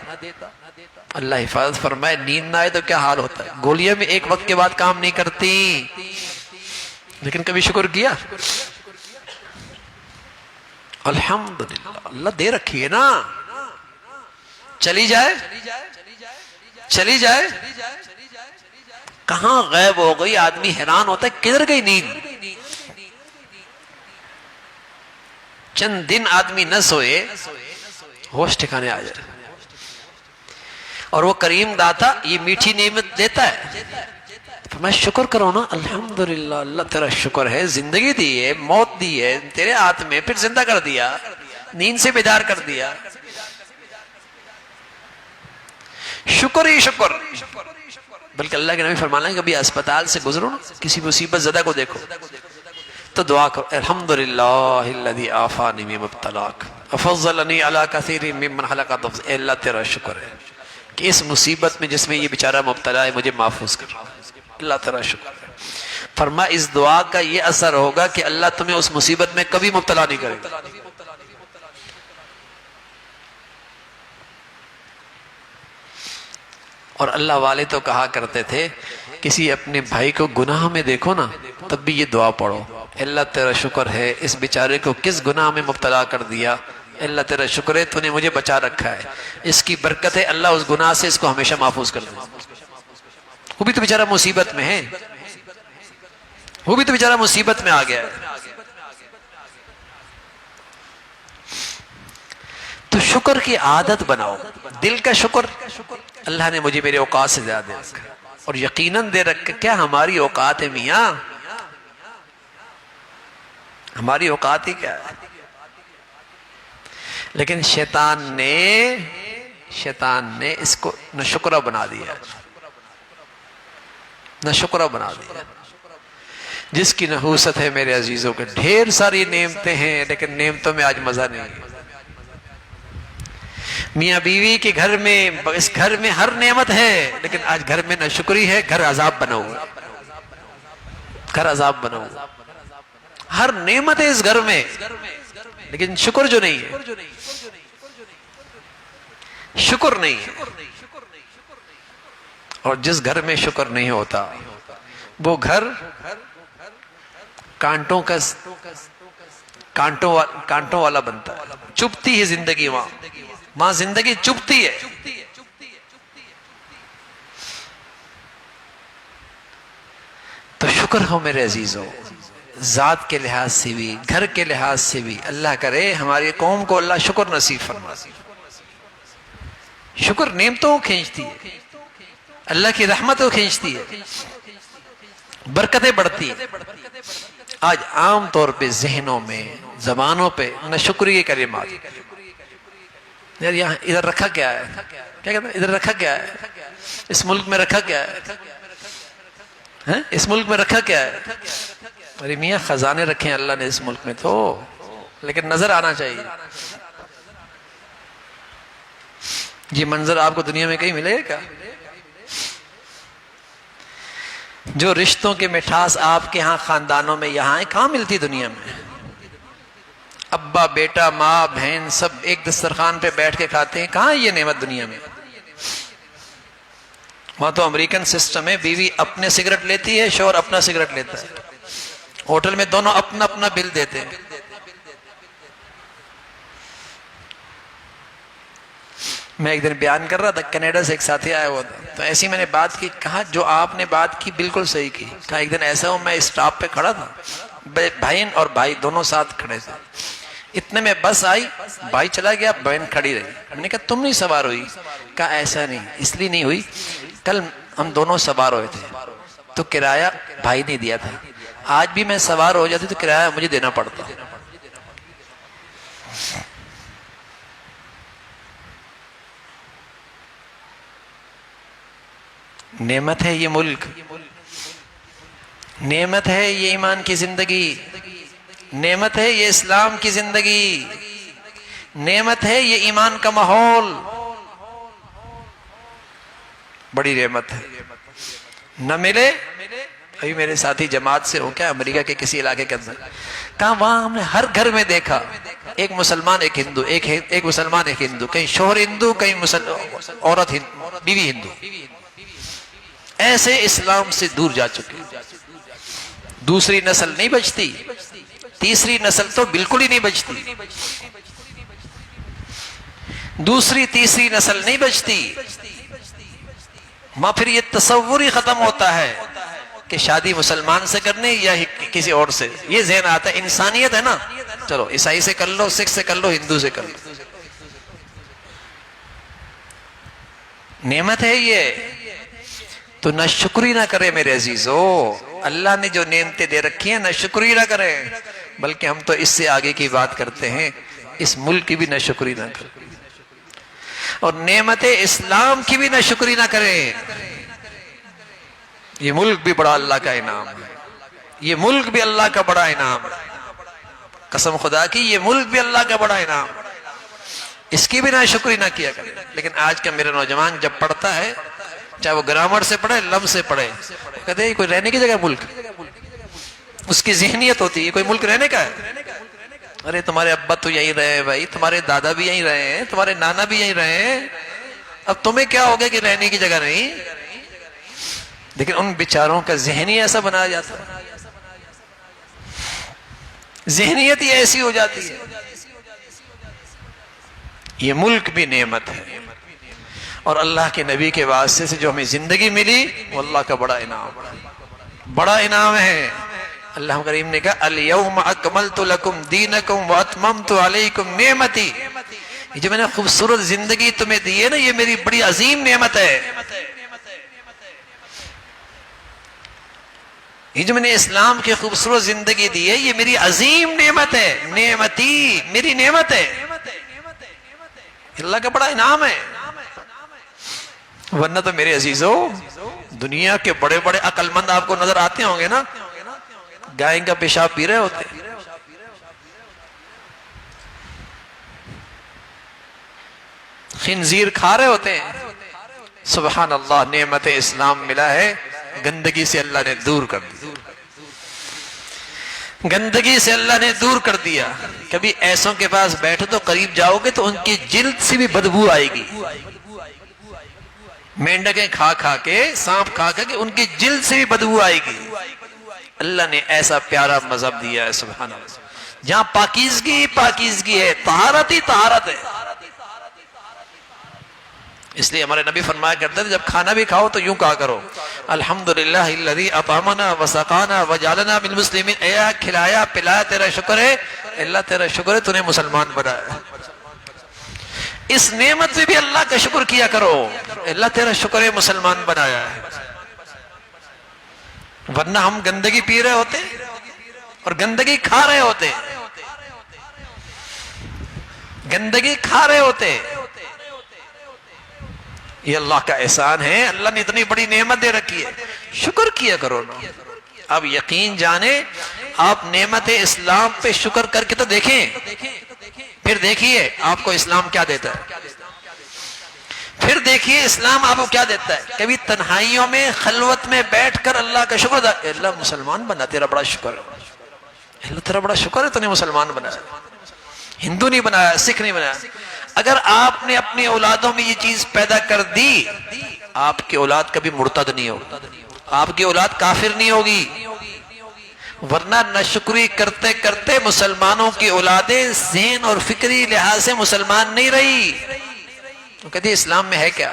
اللہ حفاظت فرمائے، نیند نہ آئے تو کیا حال ہوتا ہے۔ گولیاں میں ایک وقت کے بعد کام نہیں کرتی، لیکن کبھی شکر کیا؟ الحمدللہ اللہ دے رکھی ہے نا، چلی جائے چلی جائے کہاں غائب ہو گئی، آدمی حیران ہوتا ہے کدھر گئی نیند۔ چند دن آدمی نہ سوئے ہوش ٹھکانے آ جائے، اور وہ کریم داتا یہ میٹھی نعمت دیتا ہے تو میں شکر کرو نا، الحمدللہ اللہ تیرا شکر ہے، زندگی دی ہے، موت دی ہے تیرے ہاتھ میں، پھر زندہ کر دیا، نیند سے بیدار کر دیا، شکر ہی شکر۔ بلکہ اللہ کے نبی فرمانا ہے کبھی اسپتال سے گزرو نا، کسی مصیبت زدہ کو دیکھو تو دعا کرو الحمدللہ الذی عافانی من ابتلاک وفضلنی علی کثیر ممن خلق تفضیلا۔ اے اللہ تیرا شکر ہے کہ اس مصیبت میں جس میں یہ بیچارہ مبتلا ہے مجھے محفوظ کر، اللہ تیرا شکر ہے۔ فرما اس دعا کا یہ اثر ہوگا کہ اللہ تمہیں اس مصیبت میں کبھی مبتلا نہیں کرے گا۔ اور اللہ والے تو کہا کرتے تھے کسی اپنے بھائی کو گناہ میں دیکھو نا تب بھی یہ دعا پڑھو، اللہ تیرا شکر ہے اس بیچارے کو کس گناہ میں مبتلا کر دیا، اللہ تیرا شکر ہے تو نے مجھے بچا رکھا ہے، اس کی برکت ہے اللہ اس گناہ سے اس کو ہمیشہ محفوظ کر دے۔ وہ بھی تو بیچارہ مصیبت میں ہے، وہ بھی تو بیچارہ مصیبت میں آ گیا ہے۔ تو شکر کی عادت بناؤ، دل کا شکر، اللہ نے مجھے میرے اوقات سے زیادہ دے رکھا، اور یقیناً دے رکھا، کیا ہماری اوقات ہے میاں، ہماری اوقات ہی کیا ہے۔ لیکن شیطان نے اس کو نہ شکرہ بنا دیا، نہ شکرہ بنا دیا۔ جس کی نحوست ہے میرے عزیزوں کے، ڈھیر ساری نعمتیں ہیں لیکن نعمتوں میں آج مزہ نہیں ہے۔ میاں بیوی کے گھر میں، اس گھر میں ہر نعمت ہے لیکن آج گھر میں نہ شکری ہے، گھر عذاب بنا ہوا، گھر عذاب بنا ہوا۔ ہر نعمت ہے اس گھر میں لیکن شکر جو نہیں ہے، شکر نہیں ہے۔ اور جس گھر میں شکر نہیں ہوتا وہ گھر کانٹوں والا بنتا ہے، چبھتی ہے زندگی، وہاں زندگی چبھتی ہے۔ تو شکر ہو میرے عزیزو، ذات کے لحاظ سے بھی، گھر کے لحاظ سے بھی، اللہ کرے ہماری قوم کو اللہ شکر نصیب فرما۔ شکر نعمتوں کو کھینچتی ہے، اللہ کی رحمت کو کھینچتی ہے، برکتیں بڑھتی ہیں۔ آج عام طور پہ ذہنوں میں، زبانوں پہ نہ شکری کے کلمات، یار یہاں ادھر رکھا کیا ہے، کیا کہتے ہیں ادھر رکھا کیا ہے، اس ملک میں رکھا کیا ہے، اس ملک میں رکھا کیا ہے۔ ارے میاں خزانے رکھے ہیں اللہ نے اس ملک میں تو، لیکن نظر آنا چاہیے۔ یہ منظر آپ کو دنیا میں کہیں ملے گا کیا؟ جو رشتوں کی مٹھاس آپ کے ہاں خاندانوں میں یہاں ہے کہاں ملتی دنیا میں؟ ابا بیٹا ماں بہن سب ایک دسترخوان پہ بیٹھ کے کھاتے ہیں، کہاں یہ نعمت دنیا میں؟ وہاں تو امریکن سسٹم ہے، بیوی اپنے سگریٹ لیتی ہے، شوہر اپنا سگریٹ لیتا ہے، ہوٹل میں دونوں اپنا اپنا بل دیتے ہیں۔ میں ایک دن بیان کر رہا تھا، کینیڈا سے ایک ساتھی آیا ہوا تھا، تو ایسی میں نے بات کی، کہا جو آپ نے بات کی بالکل صحیح کی۔ کہا ایک دن ایسا ہوں میں اسٹاپ پہ کھڑا تھا، بہن اور بھائی دونوں ساتھ کھڑے تھے، اتنے میں بس آئی، بھائی چلا گیا، بہن کھڑی رہی۔ میں نے کہا تم نہیں سوار ہوئی؟ کہا ایسا نہیں، اس لیے نہیں ہوئی، کل ہم دونوں سوار ہوئے تھے تو کرایہ بھائی نے دیا تھا، آج بھی میں سوار ہو جاتی تو کرایہ مجھے دینا پڑتا۔ نعمت ہے یہ ملک، نعمت ہے یہ ایمان کی زندگی، نعمت ہے یہ اسلام کی زندگی، نعمت ہے یہ ایمان کا ماحول، بڑی نعمت ہے۔ نہ ملے، ابھی میرے ساتھی جماعت سے ہو کیا امریکہ کے کسی علاقے کے اندر، کہاں وہاں ہم نے ہر گھر میں دیکھا ایک مسلمان ایک ہندو، ایک مسلمان ایک ہندو، کہیں شوہر ہندو کہیں عورت بیوی ہندو، ایسے اسلام سے دور جا چکے۔ دوسری نسل نہیں بچتی، تیسری نسل تو بالکل ہی نہیں بچتی، دوسری تیسری نسل نہیں بچتی۔ ماں پھر یہ تصور ہی ختم ہوتا ہے کہ شادی مسلمان سے کرنی یا کسی اور سے، یہ ذہن آتا ہے۔ انسانیت ہے نا، چلو عیسائی سے کر لو، سکھ سے کر لو، ہندو سے کر لو، نعمت ہے یہ تو نہ شکری نہ کرے میرے عزیزو۔ اللہ نے جو نعمتیں دے رکھی ہیں نہ شکری نہ کرے، بلکہ ہم تو اس سے آگے کی بات کرتے ہیں، اس ملک کی بھی نہ شکری نہ کرے، اور نعمت اسلام کی بھی نہ شکری نہ کرے۔ یہ ملک بھی بڑا اللہ کا انعام ہے، یہ ملک بھی اللہ کا بڑا انعام ہے، قسم خدا کی یہ ملک بھی اللہ کا بڑا انعام ہے، اس کی بھی نہ شکری نہ کیا کرے۔ لیکن آج کا میرا نوجوان جب پڑھتا ہے، چاہے وہ گرامر سے پڑھے لفظ سے پڑھے، کہتے ہیں کوئی رہنے کی جگہ ملک، اس کی ذہنیت ہوتی ہے کوئی ملک رہنے کا ہے۔ ارے تمہارے ابا تو یہیں رہے بھائی، تمہارے دادا بھی یہیں رہے ہیں، تمہارے نانا بھی یہیں رہے ہیں، اب تمہیں کیا ہو گیا کہ رہنے کی جگہ نہیں؟ لیکن ان بیچاروں کا ذہنی ایسا بنایا جاتا ہے، ذہنیت ہی ایسی ہو جاتی ہے۔ یہ ملک بھی نعمت ہے، اور اللہ کے نبی کے واسطے سے جو ہمیں زندگی ملی وہ اللہ کا بڑا انعام ہے، بڑا انعام ہے۔ اللہ کریم نے کہا الیوم اکملت لکم دینکم واتممت علیکم نعمتی، یہ جو میں نے خوبصورت زندگی تمہیں دی ہے نا، یہ میری بڑی عظیم نعمت ہے، یہ جو میں نے اسلام کی خوبصورت زندگی دی ہے یہ میری عظیم نعمت ہے، نعمتی میری نعمت ہے، اللہ کا بڑا انعام ہے۔ ورنہ تو میرے عزیزو دنیا کے بڑے بڑے عقل مند آپ کو نظر آتے ہوں گے نا، گائے کا پیشاب پی رہے ہوتے، خنزیر کھا رہے ہوتے ہیں۔ سبحان اللہ، نعمت اسلام ملا ہے، گندگی سے اللہ نے دور کر دیا، گندگی سے اللہ نے دور کر دیا۔ کبھی ایسوں کے پاس بیٹھو تو قریب جاؤ گے تو ان کی جلد سے بھی بدبو آئے گی، مینڈکیں کھا کھا کے، سانپ کھا کھا کے ان کی جلد سے بھی بدبو آئے گی۔ اللہ نے ایسا پیارا مذہب دیا ہے، سبحان اللہ، جہاں پاکیزگی پاکیزگی ہے، طہارت ہی طہارت ہے۔ اس لیے ہمارے نبی فرمایا کرتے تھے جب کھانا بھی کھاؤ تو یوں کہا کرو الحمدللہ الذی اطعمنا وسقانا وجعلنا من المسلمین، اے کھلایا پلایا تیرا شکر ہے، اللہ تیرا شکر ہے تو نے مسلمان بنایا۔ اس نعمت میں بھی اللہ کا شکر کیا کرو، اللہ تیرا شکر ہے مسلمان بنایا ہے۔ ورنہ ہم گندگی پی رہے ہوتے اور گندگی کھا رہے ہوتے، گندگی کھا رہے ہوتے۔ یہ اللہ کا احسان ہے، اللہ نے اتنی بڑی نعمت دے رکھی ہے، شکر کیا کرو نا۔ اب یقین جانے آپ نعمت اسلام پہ شکر کر کے تو دیکھیں، پھر دیکھیے آپ کو اسلام کیا دیتا ہے، پھر دیکھیے اسلام آپ کو کیا دیتا ہے، کبھی تنہائیوں میں خلوت میں بیٹھ کر اللہ کا شکر ادا، اللہ مسلمان بنا، تیرا بڑا شکر ہے، اللہ تیرا بڑا شکر ہے تو نے مسلمان بنایا، ہندو نہیں بنایا، سکھ نہیں بنایا۔ اگر آپ نے اپنی اولادوں میں یہ چیز پیدا کر دی، آپ کی اولاد کبھی مرتد نہیں ہوگی، آپ کی اولاد کافر نہیں ہوگی، ورنہ ناشکری کرتے کرتے مسلمانوں کی اولادیں ذہن اور فکری لحاظ سے مسلمان نہیں رہی۔ تو کہتی اسلام میں ہے کیا؟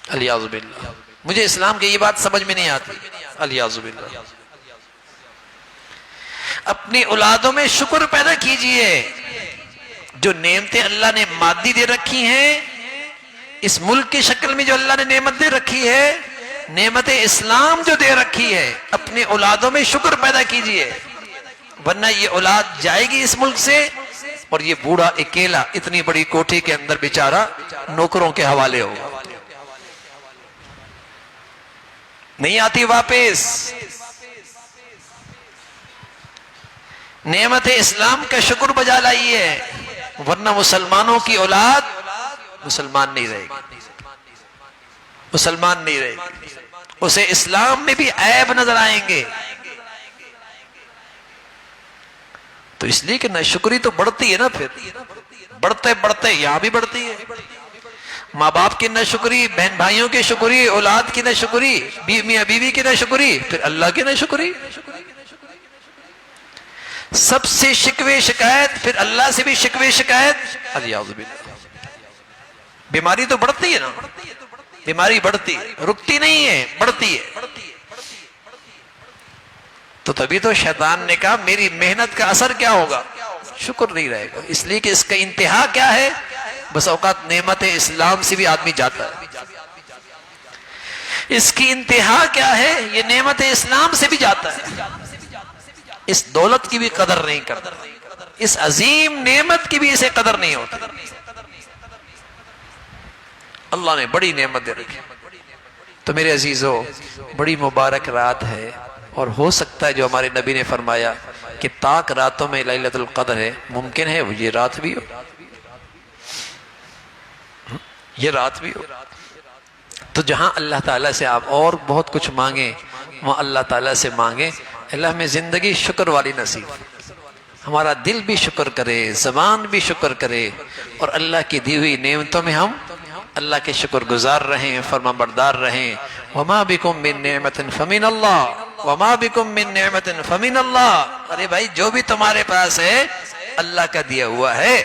الیاذ باللہ، مجھے اسلام کی یہ بات سمجھ میں نہیں آتی، الیاذ باللہ۔ اپنی اولادوں میں شکر پیدا کیجئے، جو نعمتیں اللہ نے مادی دے رکھی ہیں، اس ملک کی شکل میں جو اللہ نے نعمت دے رکھی ہے، نعمت اسلام جو دے رکھی ہے، اپنی اولادوں میں شکر پیدا کیجئے، ورنہ یہ اولاد جائے گی اس ملک سے، اور یہ بوڑھا اکیلا اتنی بڑی کوٹھی کے اندر بیچارہ نوکروں کے حوالے ہوگا، نہیں آتی واپس۔ نعمت اسلام کا شکر بجا لائیے، ورنہ مسلمانوں کی اولاد مسلمان نہیں رہے گی، مسلمان نہیں رہے گی، اسے اسلام میں بھی عیب نظر آئیں گے۔ تو اس لیے کہ ناشکری تو بڑھتی ہے نا، پھر بڑھتے بڑھتے یہاں بھی بڑھتی ہے، ماں باپ کی ناشکری، بہن بھائیوں کی شکری، اولاد کی ناشکری، میاں بیوی کی ناشکری، پھر اللہ کی ناشکری، سب سے شکوے شکایت، پھر اللہ سے بھی شکوے شکایت، الیاذ باللہ۔ بیماری تو بڑھتی ہے نا، بیماری بڑھتی ہے، رکتی نہیں ہے، بڑھتی ہے۔ تو تبھی تو شیطان نے کہا میری محنت کا اثر کیا ہوگا؟ شکر نہیں رہے گا، اس لیے کہ اس کا انتہا کیا ہے؟ بس اوقات نعمت اسلام سے بھی آدمی جاتا ہے، اس کی انتہا کیا ہے؟ یہ نعمت اسلام سے بھی جاتا ہے، اس دولت کی بھی قدر نہیں کرتا، اس عظیم نعمت کی بھی اسے قدر نہیں ہوتی۔ اللہ نے بڑی نعمت دے رکھی۔ تو میرے عزیزو، بڑی مبارک رات ہے، اور ہو سکتا ہے جو ہمارے نبی نے فرمایا کہ تاک راتوں میں لیلۃ القدر ہے، ممکن ہے وہ یہ رات بھی ہو، یہ رات بھی ہو۔ تو جہاں اللہ تعالیٰ سے آپ اور بہت کچھ مانگیں، وہاں اللہ تعالیٰ سے مانگیں اللہ ہمیں زندگی شکر والی نصیب، ہمارا دل بھی شکر کرے، زبان بھی شکر کرے، اور اللہ کی دی ہوئی نعمتوں میں ہم اللہ کے شکر گزار رہیں، فرما بردار رہیں۔ وما بکم من نعمت فمن اللہ، وما بکم من نعمت فمن اللہ۔ ارے بھائی جو بھی تمہارے پاس ہے اللہ کا دیا ہوا ہے،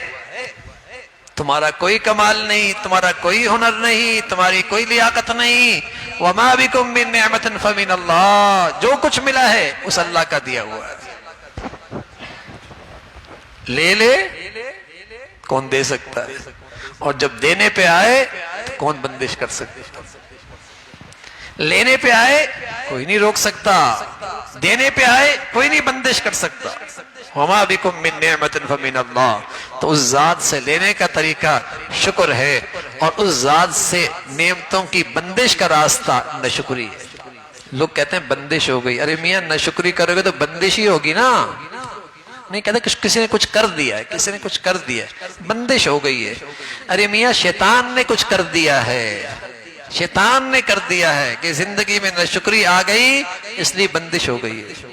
تمہارا کوئی کمال نہیں، تمہارا کوئی ہنر نہیں، تمہاری کوئی لیاقت نہیں۔ وما بکم من نعمت فمن اللہ، جو کچھ ملا ہے اس اللہ کا دیا ہوا ہے، لے لے کون دے سکتا ہے، اور جب دینے پہ آئے تو کون بندش کر سکتا، لینے پہ آئے کوئی نہیں روک سکتا، دینے پہ آئے کوئی نہیں بندش کر سکتا۔ وما بکم من نعمت فمن اللہ، تو اس ذات سے لینے کا طریقہ شکر ہے، اور اس ذات سے نعمتوں کی بندش کا راستہ ناشکری ہے۔ لوگ کہتے ہیں بندش ہو گئی، ارے میاں ناشکری کرو گے تو بندش ہی ہوگی نا، نہیں کہتے کسی نے کچھ کر دیا ہے، کسی نے کچھ کر دیا ہے، بندش ہو گئی ہے۔ ارے میاں شیطان نے کچھ کر دیا ہے، شیطان نے کر دیا ہے کہ زندگی میں ناشکری آ گئی، اس لیے بندش ہو گئی ہے۔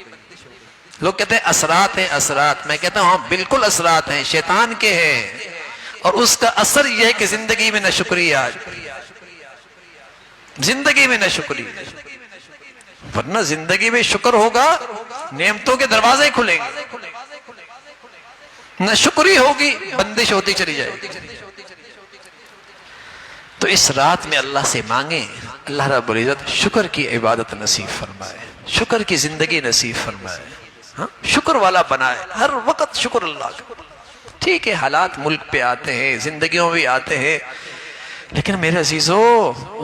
لوگ کہتے ہیں اثرات ہیں، اثرات، میں کہتا ہوں ہاں بالکل اثرات ہیں، شیطان کے ہیں، اور اس کا اثر یہ ہے کہ زندگی میں ناشکری آ جائے، زندگی میں ناشکری، ورنہ زندگی میں شکر ہوگا نعمتوں کے دروازے کھلیں گے، ناشکری ہوگی بندش ہوتی چلی جائے گی۔ تو اس رات میں اللہ سے مانگیں اللہ رب العزت شکر کی عبادت نصیب فرمائے، شکر کی زندگی نصیب فرمائے، ہاں شکر والا بنائے، ہر وقت شکر اللہ کا۔ ٹھیک ہے حالات ملک پہ آتے ہیں، زندگیوں بھی آتے ہیں، لیکن میرے عزیزو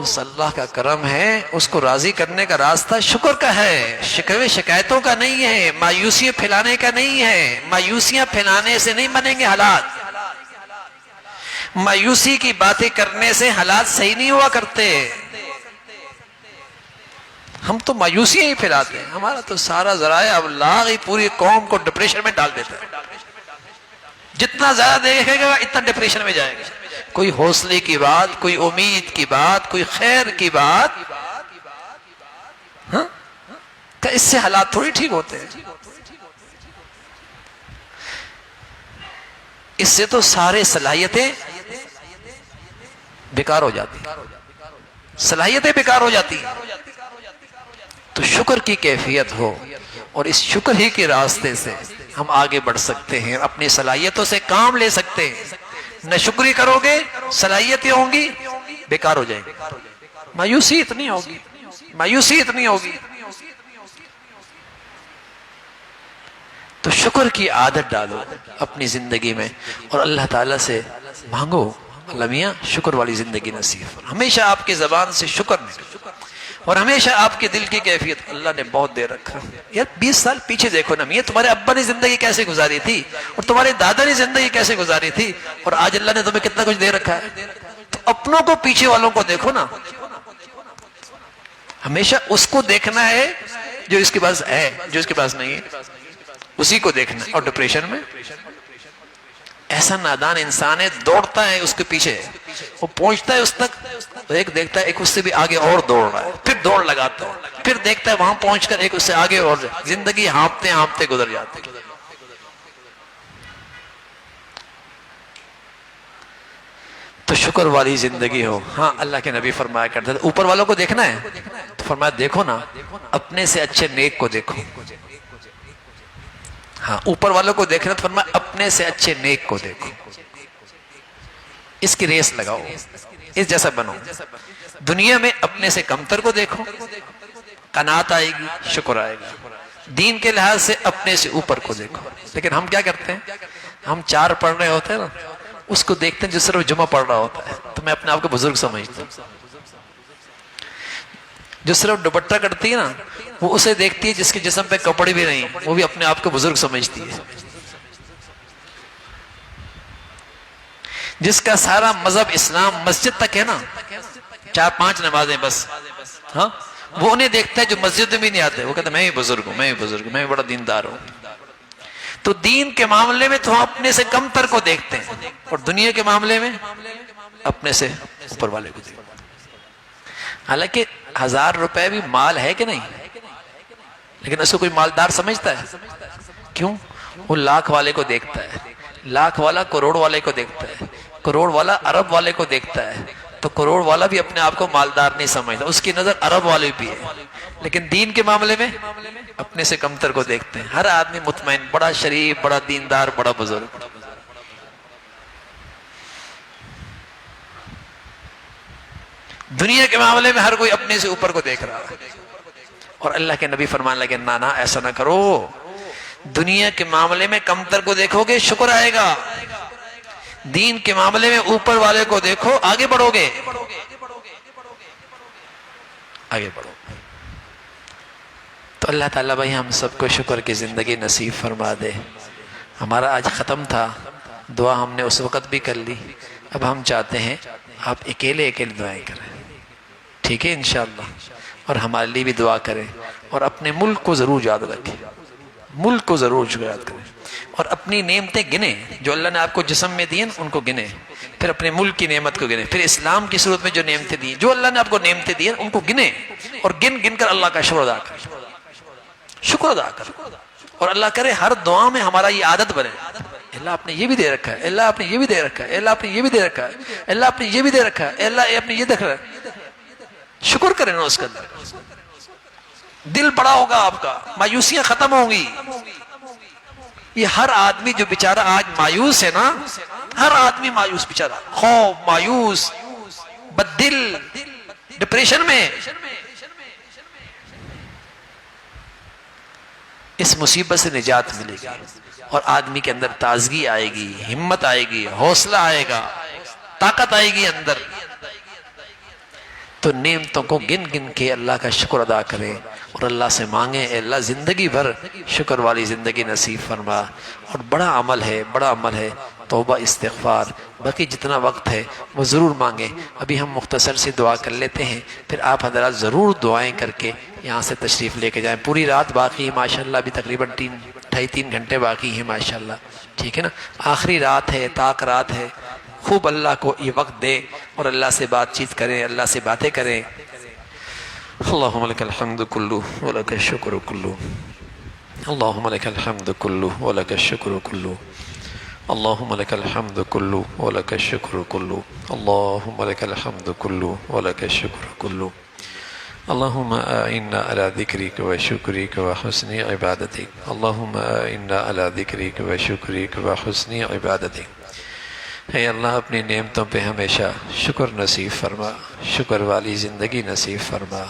اس اللہ کا کرم ہے، اس کو راضی کرنے کا راستہ شکر کا ہے، شکوے شکایتوں کا نہیں ہے، مایوسیاں پھیلانے کا نہیں ہے۔ مایوسیاں پھیلانے سے نہیں بنیں گے حالات، مایوسی کی باتیں کرنے سے حالات صحیح نہیں ہوا کرتے۔ ہم تو مایوسیاں ہی پھیلاتے ہیں، ہمارا تو سارا ذرائع ابلاغ ہی پوری قوم کو ڈپریشن میں ڈال دیتا ہے، جتنا زیادہ دیکھے گا اتنا ڈپریشن میں جائے گا۔ کوئی حوصلے کی بات، کوئی امید کی بات، کوئی خیر کی بات، ہاں کہ اس سے حالات تھوڑی ٹھیک ہوتے ہیں. اس سے تو سارے صلاحیتیں بیکار ہو جاتی، صلاحیتیں بیکار ہو جاتی. تو شکر کی کیفیت ہو، اور اس شکر ہی کے راستے سے ہم آگے بڑھ سکتے ہیں، اپنی صلاحیتوں سے کام لے سکتے ہیں. نہ شکری کرو گے، صلاحیتیں ہوں گی بیکار ہو جائیں گی، مایوسی اتنی ہوگی، مایوسی اتنی ہوگی. تو شکر کی عادت ڈالو اپنی زندگی میں، اور اللہ تعالیٰ سے مانگو اللہ میاں شکر والی زندگی نصیب فرما. ہمیشہ آپ کی زبان سے شکر نکلے، اور ہمیشہ آپ کے دل کی کیفیت اللہ نے بہت دے رکھا. یار 20 سال پیچھے دیکھو نا میاں، تمہارے ابا نے زندگی کیسے گزاری تھی، اور تمہارے دادا نے زندگی کیسے گزاری تھی، اور آج اللہ نے تمہیں کتنا کچھ دے رکھا ہے. تو اپنوں کو، پیچھے والوں کو دیکھو نا. ہمیشہ اس کو دیکھنا ہے جو اس کے پاس ہے، جو اس کے پاس نہیں ہے اسی کو دیکھنا ہے. اور ڈپریشن میں ایسا نادان انسان ہے، دوڑتا ہے اس کے پیچھے، وہ پہنچتا ہے اس تک، تو ایک دیکھتا ہے ایک اس سے بھی آگے اور دوڑ رہا ہے، پھر دوڑ لگاتا ہے، پھر دیکھتا ہے وہاں پہنچ کر ایک اس سے آگے اور، زندگی ہانپتے ہانپتے گزر جاتی. تو شکر والی زندگی ہو. ہاں اللہ کے نبی فرمایا کرتے تھے اوپر والوں کو دیکھنا ہے تو فرمایا دیکھو نا اپنے سے اچھے نیک کو دیکھو. ہاں اوپر والوں کو دیکھنا تو فرمایا اپنے سے اچھے نیک کو دیکھو، اس کی ریس لگاؤ، اس جیسا بنو. دنیا میں اپنے سے کمتر کو دیکھو، قناعت آئے گی، شکر آئے گا. دین کے لحاظ سے اپنے سے اوپر کو دیکھو. لیکن ہم کیا کرتے ہیں، ہم 4 پڑھ رہے ہوتے ہیں نا، اس کو دیکھتے ہیں جو صرف جمعہ پڑھ رہا ہوتا ہے، تو میں اپنے آپ کو بزرگ سمجھتا ہوں. جو صرف دوپٹہ کرتی ہے نا، وہ اسے دیکھتی ہے جس کے جسم پہ کپڑے بھی نہیں، وہ بھی اپنے آپ کو بزرگ سمجھتی ہے. جس کا سارا مذہب اسلام مسجد تک ہے نا، 4-5 نمازیں بس، ہاں وہ انہیں دیکھتا ہے جو مسجد میں بھی نہیں آتے، وہ کہتا ہے میں بھی بزرگ ہوں، میں بھی بزرگ ہوں، میں بھی بڑا دیندار ہوں. تو دین کے معاملے میں تو ہم اپنے سے کم تر کو دیکھتے ہیں، اور دنیا کے معاملے میں اپنے سے اوپر والے کو دیکھتے ہیں. حالانکہ 1000 روپے بھی مال ہے کہ نہیں، لیکن اس کو کوئی مالدار سمجھتا ہے؟ کیوں؟ وہ لاکھ والے کو دیکھتا ہے، لاکھ والا کروڑ والے کو دیکھتا ہے، کروڑ والا ارب والے کو دیکھتا ہے. تو کروڑ والا بھی اپنے آپ کو مالدار نہیں سمجھتا، اس کی نظر ارب والے بھی ہے. لیکن دین کے معاملے میں اپنے سے کمتر کو دیکھتے ہیں. ہر آدمی مطمئن، بڑا شریف، بڑا دیندار، بڑا بزرگ. دنیا کے معاملے میں ہر کوئی اپنے سے اوپر کو دیکھ رہا ہے. اور اللہ کے نبی فرمانے لگے نانا ایسا نہ کرو، دنیا کے معاملے میں کمتر کو دیکھو گے شکر آئے گا، دین کے معاملے میں اوپر والے کو دیکھو آگے بڑھو گے، آگے بڑھو. تو اللہ تعالیٰ بھائی ہم سب کو شکر کی زندگی نصیب فرما دے. ہمارا آج ختم تھا، دعا ہم نے اس وقت بھی کر لی. اب ہم چاہتے ہیں آپ اکیلے اکیلے دعائیں کریں، ٹھیک ہے انشاءاللہ، اور ہمارے لیے بھی دعا کریں. اور اپنے ملک کو ضرور یاد رکھیں، ملک کو ضرور یاد کریں، اور اپنی نعمتیں گنیں جو اللہ نے آپ کو جسم میں دی ہیں ان کو گنیں، پھر اپنے ملک کی نعمت کو گنیں، پھر اسلام کی صورت میں جو نعمتیں دی جو اللہ نے آپ کو نعمتیں دی ہیں ان کو گنیں، اور گن گن کر اللہ کا شکر ادا کریں، شکر ادا کریں. اور اللہ کرے ہر دعا میں ہمارا یہ عادت بنے، اللہ آپ نے یہ بھی دے رکھا ہے، اللہ آپ نے یہ بھی دے رکھا ہے، اللہ آپ نے یہ بھی دے رکھا ہے، اللہ آپ نے یہ بھی دے رکھا ہے، اللہ آپ نے یہ دیکھ رہا ہے. شکر کریں نا اس کے اندر، دل بڑا ہوگا آپ کا، مایوسیاں ختم ہوں گی. یہ ہر آدمی جو بیچارہ آج مایوس ہے نا، ہر آدمی مایوس بیچارہ، خوف، مایوس، بددل، ڈپریشن میں. اس مصیبت سے نجات ملے گی، اور آدمی کے اندر تازگی آئے گی، ہمت آئے گی، حوصلہ آئے گا، طاقت آئے گی اندر. تو نعمتوں کو گن گن کے اللہ کا شکر ادا کریں، اور اللہ سے مانگیں اے اللہ زندگی بھر شکر والی زندگی نصیب فرما. اور بڑا عمل ہے، بڑا عمل ہے توبہ استغفار. باقی جتنا وقت ہے وہ ضرور مانگیں. ابھی ہم مختصر سی دعا کر لیتے ہیں، پھر آپ حضرات ضرور دعائیں کر کے یہاں سے تشریف لے کے جائیں. پوری رات باقی ہے ماشاءاللہ، ابھی تقریباً 2.5-3 گھنٹے باقی ہیں ماشاءاللہ، ٹھیک ہے نا. آخری رات ہے، طاق رات ہے، خوب اللہ کو یہ وقت دے اور اللہ سے بات چیت کریں، اللہ سے باتیں کریں۔ اللہم لک الحمد کلو ولک الشکر کلو، اللہم لک الحمد کلو ولک الشکر کلو، اللہم لک الحمد کلو ولک الشکر کلو، اللہم لک الحمد کلو ولک الشکر کلو، اللہم اعنا علی ذکرک و شکرک و حسن عبادتک، اللہم اعنا علی ذکرک و شکرک و حسن عبادتک۔ اے اللہ اپنی نعمتوں پہ ہمیشہ شکر نصیب فرما، شکر والی زندگی نصیب فرما۔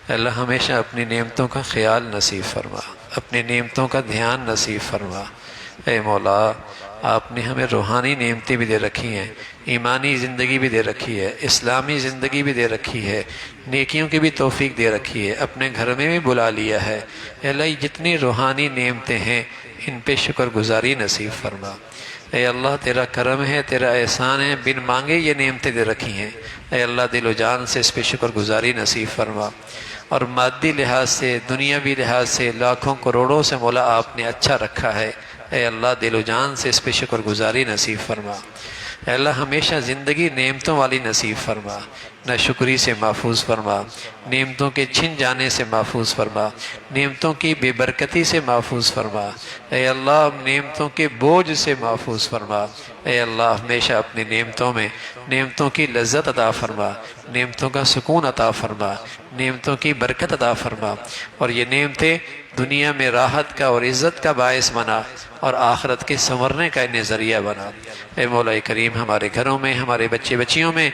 اے اللہ ہمیشہ اپنی نعمتوں کا خیال نصیب فرما، اپنی نعمتوں کا دھیان نصیب فرما۔ اے مولا آپ نے ہمیں روحانی نعمتیں بھی دے رکھی ہیں، ایمانی زندگی بھی دے رکھی ہے، اسلامی زندگی بھی دے رکھی ہے، نیکیوں کی بھی توفیق دے رکھی ہے، اپنے گھر میں بھی بلا لیا ہے۔ اے اللہ جتنی روحانی نعمتیں ہیں ان پہ شکر گزاری نصیب فرما۔ اے اللہ تیرا کرم ہے، تیرا احسان ہے، بن مانگے یہ نعمتیں دے رکھی ہیں۔ اے اللہ دل و جان سے اس پہ شکر گزاری نصیب فرما، اور مادی لحاظ سے دنیاوی لحاظ سے لاکھوں کروڑوں سے مولا آپ نے اچھا رکھا ہے۔ اے اللہ دل و جان سے اس پہ شکر گزاری نصیب فرما۔ اے اللہ ہمیشہ زندگی نعمتوں والی نصیب فرما، نہ شکری سے محفوظ فرما، نعمتوں کے چھن جانے سے محفوظ فرما، نعمتوں کی بے برکتی سے محفوظ فرما۔ اے اللہ نعمتوں کے بوجھ سے محفوظ فرما۔ اے اللہ ہمیشہ اپنی نعمتوں میں نعمتوں کی لذت عطا فرما، نعمتوں کا سکون عطا فرما، نعمتوں کی برکت عطا فرما، اور یہ نعمتیں دنیا میں راحت کا اور عزت کا باعث بنا اور آخرت کے سنورنے کا انہیں ذریعہ بنا۔ اے مولا کریم ہمارے گھروں میں، ہمارے بچے بچیوں میں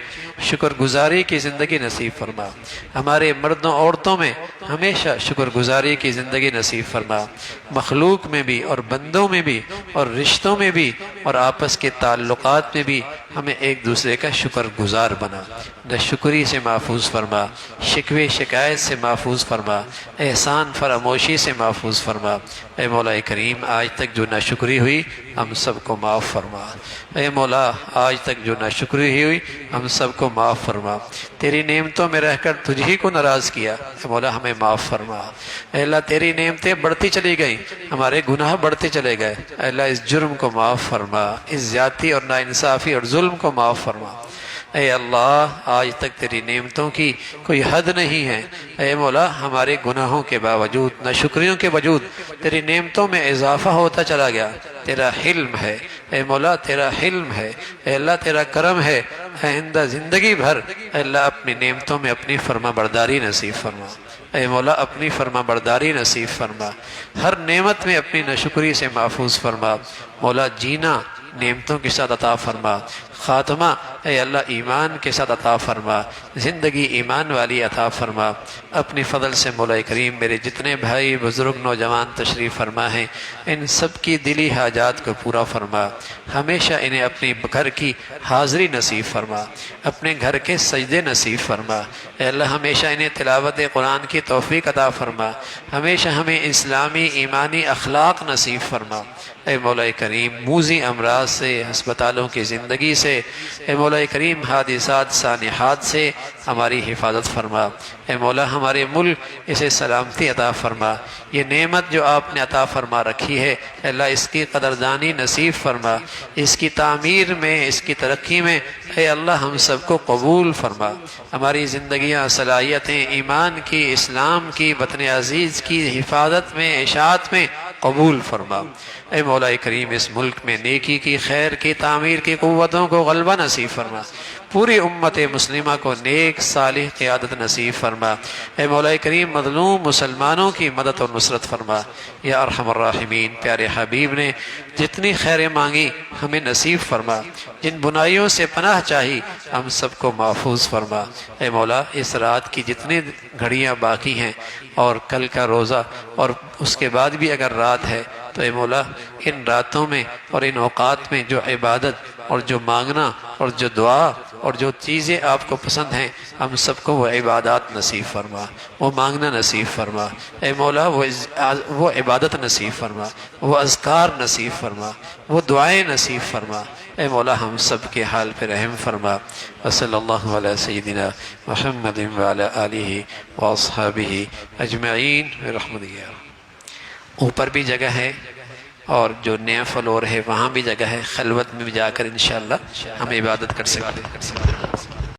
شکر گزاری کی زندگی نصیب فرما، ہمارے مردوں عورتوں میں ہمیشہ شکر گزاری کی زندگی نصیب فرما، مخلوق میں بھی اور بندوں میں بھی اور رشتوں میں بھی اور آپس کے تعلقات میں بھی ہمیں ایک دوسرے کا شکر گزار بنا، نہ شکری سے محفوظ فرما، شکوے شکایت سے محفوظ فرما، احسان فراموشی سے محفوظ فرما۔ اے مولا کریم آج تک جو ناشکری ہوئی ہم سب کو معاف فرما۔ اے مولا آج تک جو ناشکری ہوئی ہم سب کو معاف فرما۔ تیری نعمتوں میں رہ کر تجھ ہی کو ناراض کیا، اے مولا ہمیں معاف فرما۔ اے اللہ تیری نعمتیں بڑھتی چلی گئیں، ہمارے گناہ بڑھتے چلے گئے، اے اللہ اس جرم کو معاف فرما، اس زیادتی اور ناانصافی اور ظلم کو معاف فرما۔ اے اللہ آج تک تیری نعمتوں کی کوئی حد نہیں ہے، اے مولا ہمارے گناہوں کے باوجود، ناشکریوں کے باوجود تیری نعمتوں میں اضافہ ہوتا چلا گیا۔ تیرا حلم ہے اے مولا، تیرا حلم ہے اے اللہ، تیرا کرم ہے۔ آئندہ زندگی بھر اے اللہ اپنی نعمتوں میں اپنی فرما برداری نصیب فرما، اے مولا اپنی فرما برداری نصیب فرما، ہر نعمت میں اپنی ناشکری سے محفوظ فرما۔ مولا جینا نعمتوں کے ساتھ عطا فرما، خاتمہ اے اللہ ایمان کے ساتھ عطا فرما، زندگی ایمان والی عطا فرما۔ اپنی فضل سے مولا کریم میرے جتنے بھائی بزرگ نوجوان تشریف فرما ہیں ان سب کی دلی حاجات کو پورا فرما، ہمیشہ انہیں اپنی گھر کی حاضری نصیب فرما، اپنے گھر کے سجدے نصیب فرما۔ اے اللہ ہمیشہ انہیں تلاوت قرآن کی توفیق عطا فرما، ہمیشہ ہمیں اسلامی ایمانی اخلاق نصیب فرما۔ اے مولا کریم موذی امراض سے، ہسپتالوں کی زندگی سے، اے مولا کریم حادثات سانحات سے ہماری حفاظت فرما۔ اے مولا ہمارے ملک اسے سلامتی عطا فرما، یہ نعمت جو آپ نے عطا فرما رکھی ہے اے اللہ اس کی قدردانی نصیب فرما، اس کی تعمیر میں، اس کی ترقی میں اے اللہ ہم سب کو قبول فرما۔ ہماری زندگیاں، صلاحیتیں ایمان کی، اسلام کی، وطن عزیز کی حفاظت میں، اشاعت میں قبول فرما۔ اے مولا کریم اس ملک میں نیکی کی، خیر کی، تعمیر کی قوتوں کو غلبہ نصیب فرما، پوری امت مسلمہ کو نیک صالح قیادت نصیب فرما۔ اے مولا کریم مظلوم مسلمانوں کی مدد اور نصرت فرما۔ یا ارحم الراحمین پیارے حبیب نے جتنی خیریں مانگی ہمیں نصیب فرما، جن بنائیوں سے پناہ چاہی ہم سب کو محفوظ فرما۔ اے مولا اس رات کی جتنی گھڑیاں باقی ہیں اور کل کا روزہ اور اس کے بعد بھی اگر رات ہے تو اے مولا ان راتوں میں اور ان اوقات میں جو عبادت اور جو مانگنا اور جو دعا اور جو چیزیں آپ کو پسند ہیں ہم سب کو وہ عبادات نصیب فرما، وہ مانگنا نصیب فرما۔ اے مولا وہ عبادت نصیب فرما، وہ اذکار نصیب فرما، وہ دعائیں نصیب فرما۔ اے مولا ہم سب کے حال پہ رحم فرما۔ وصلی اللہ علی سیدنا محمد وعلی آلہ واصحابہ اجمعین برحمتک۔ اوپر بھی جگہ ہے اور جو نیا فلور ہے وہاں بھی جگہ ہے، خلوت میں بھی جا کر انشاءاللہ ہم عبادت کر سکتے ہیں۔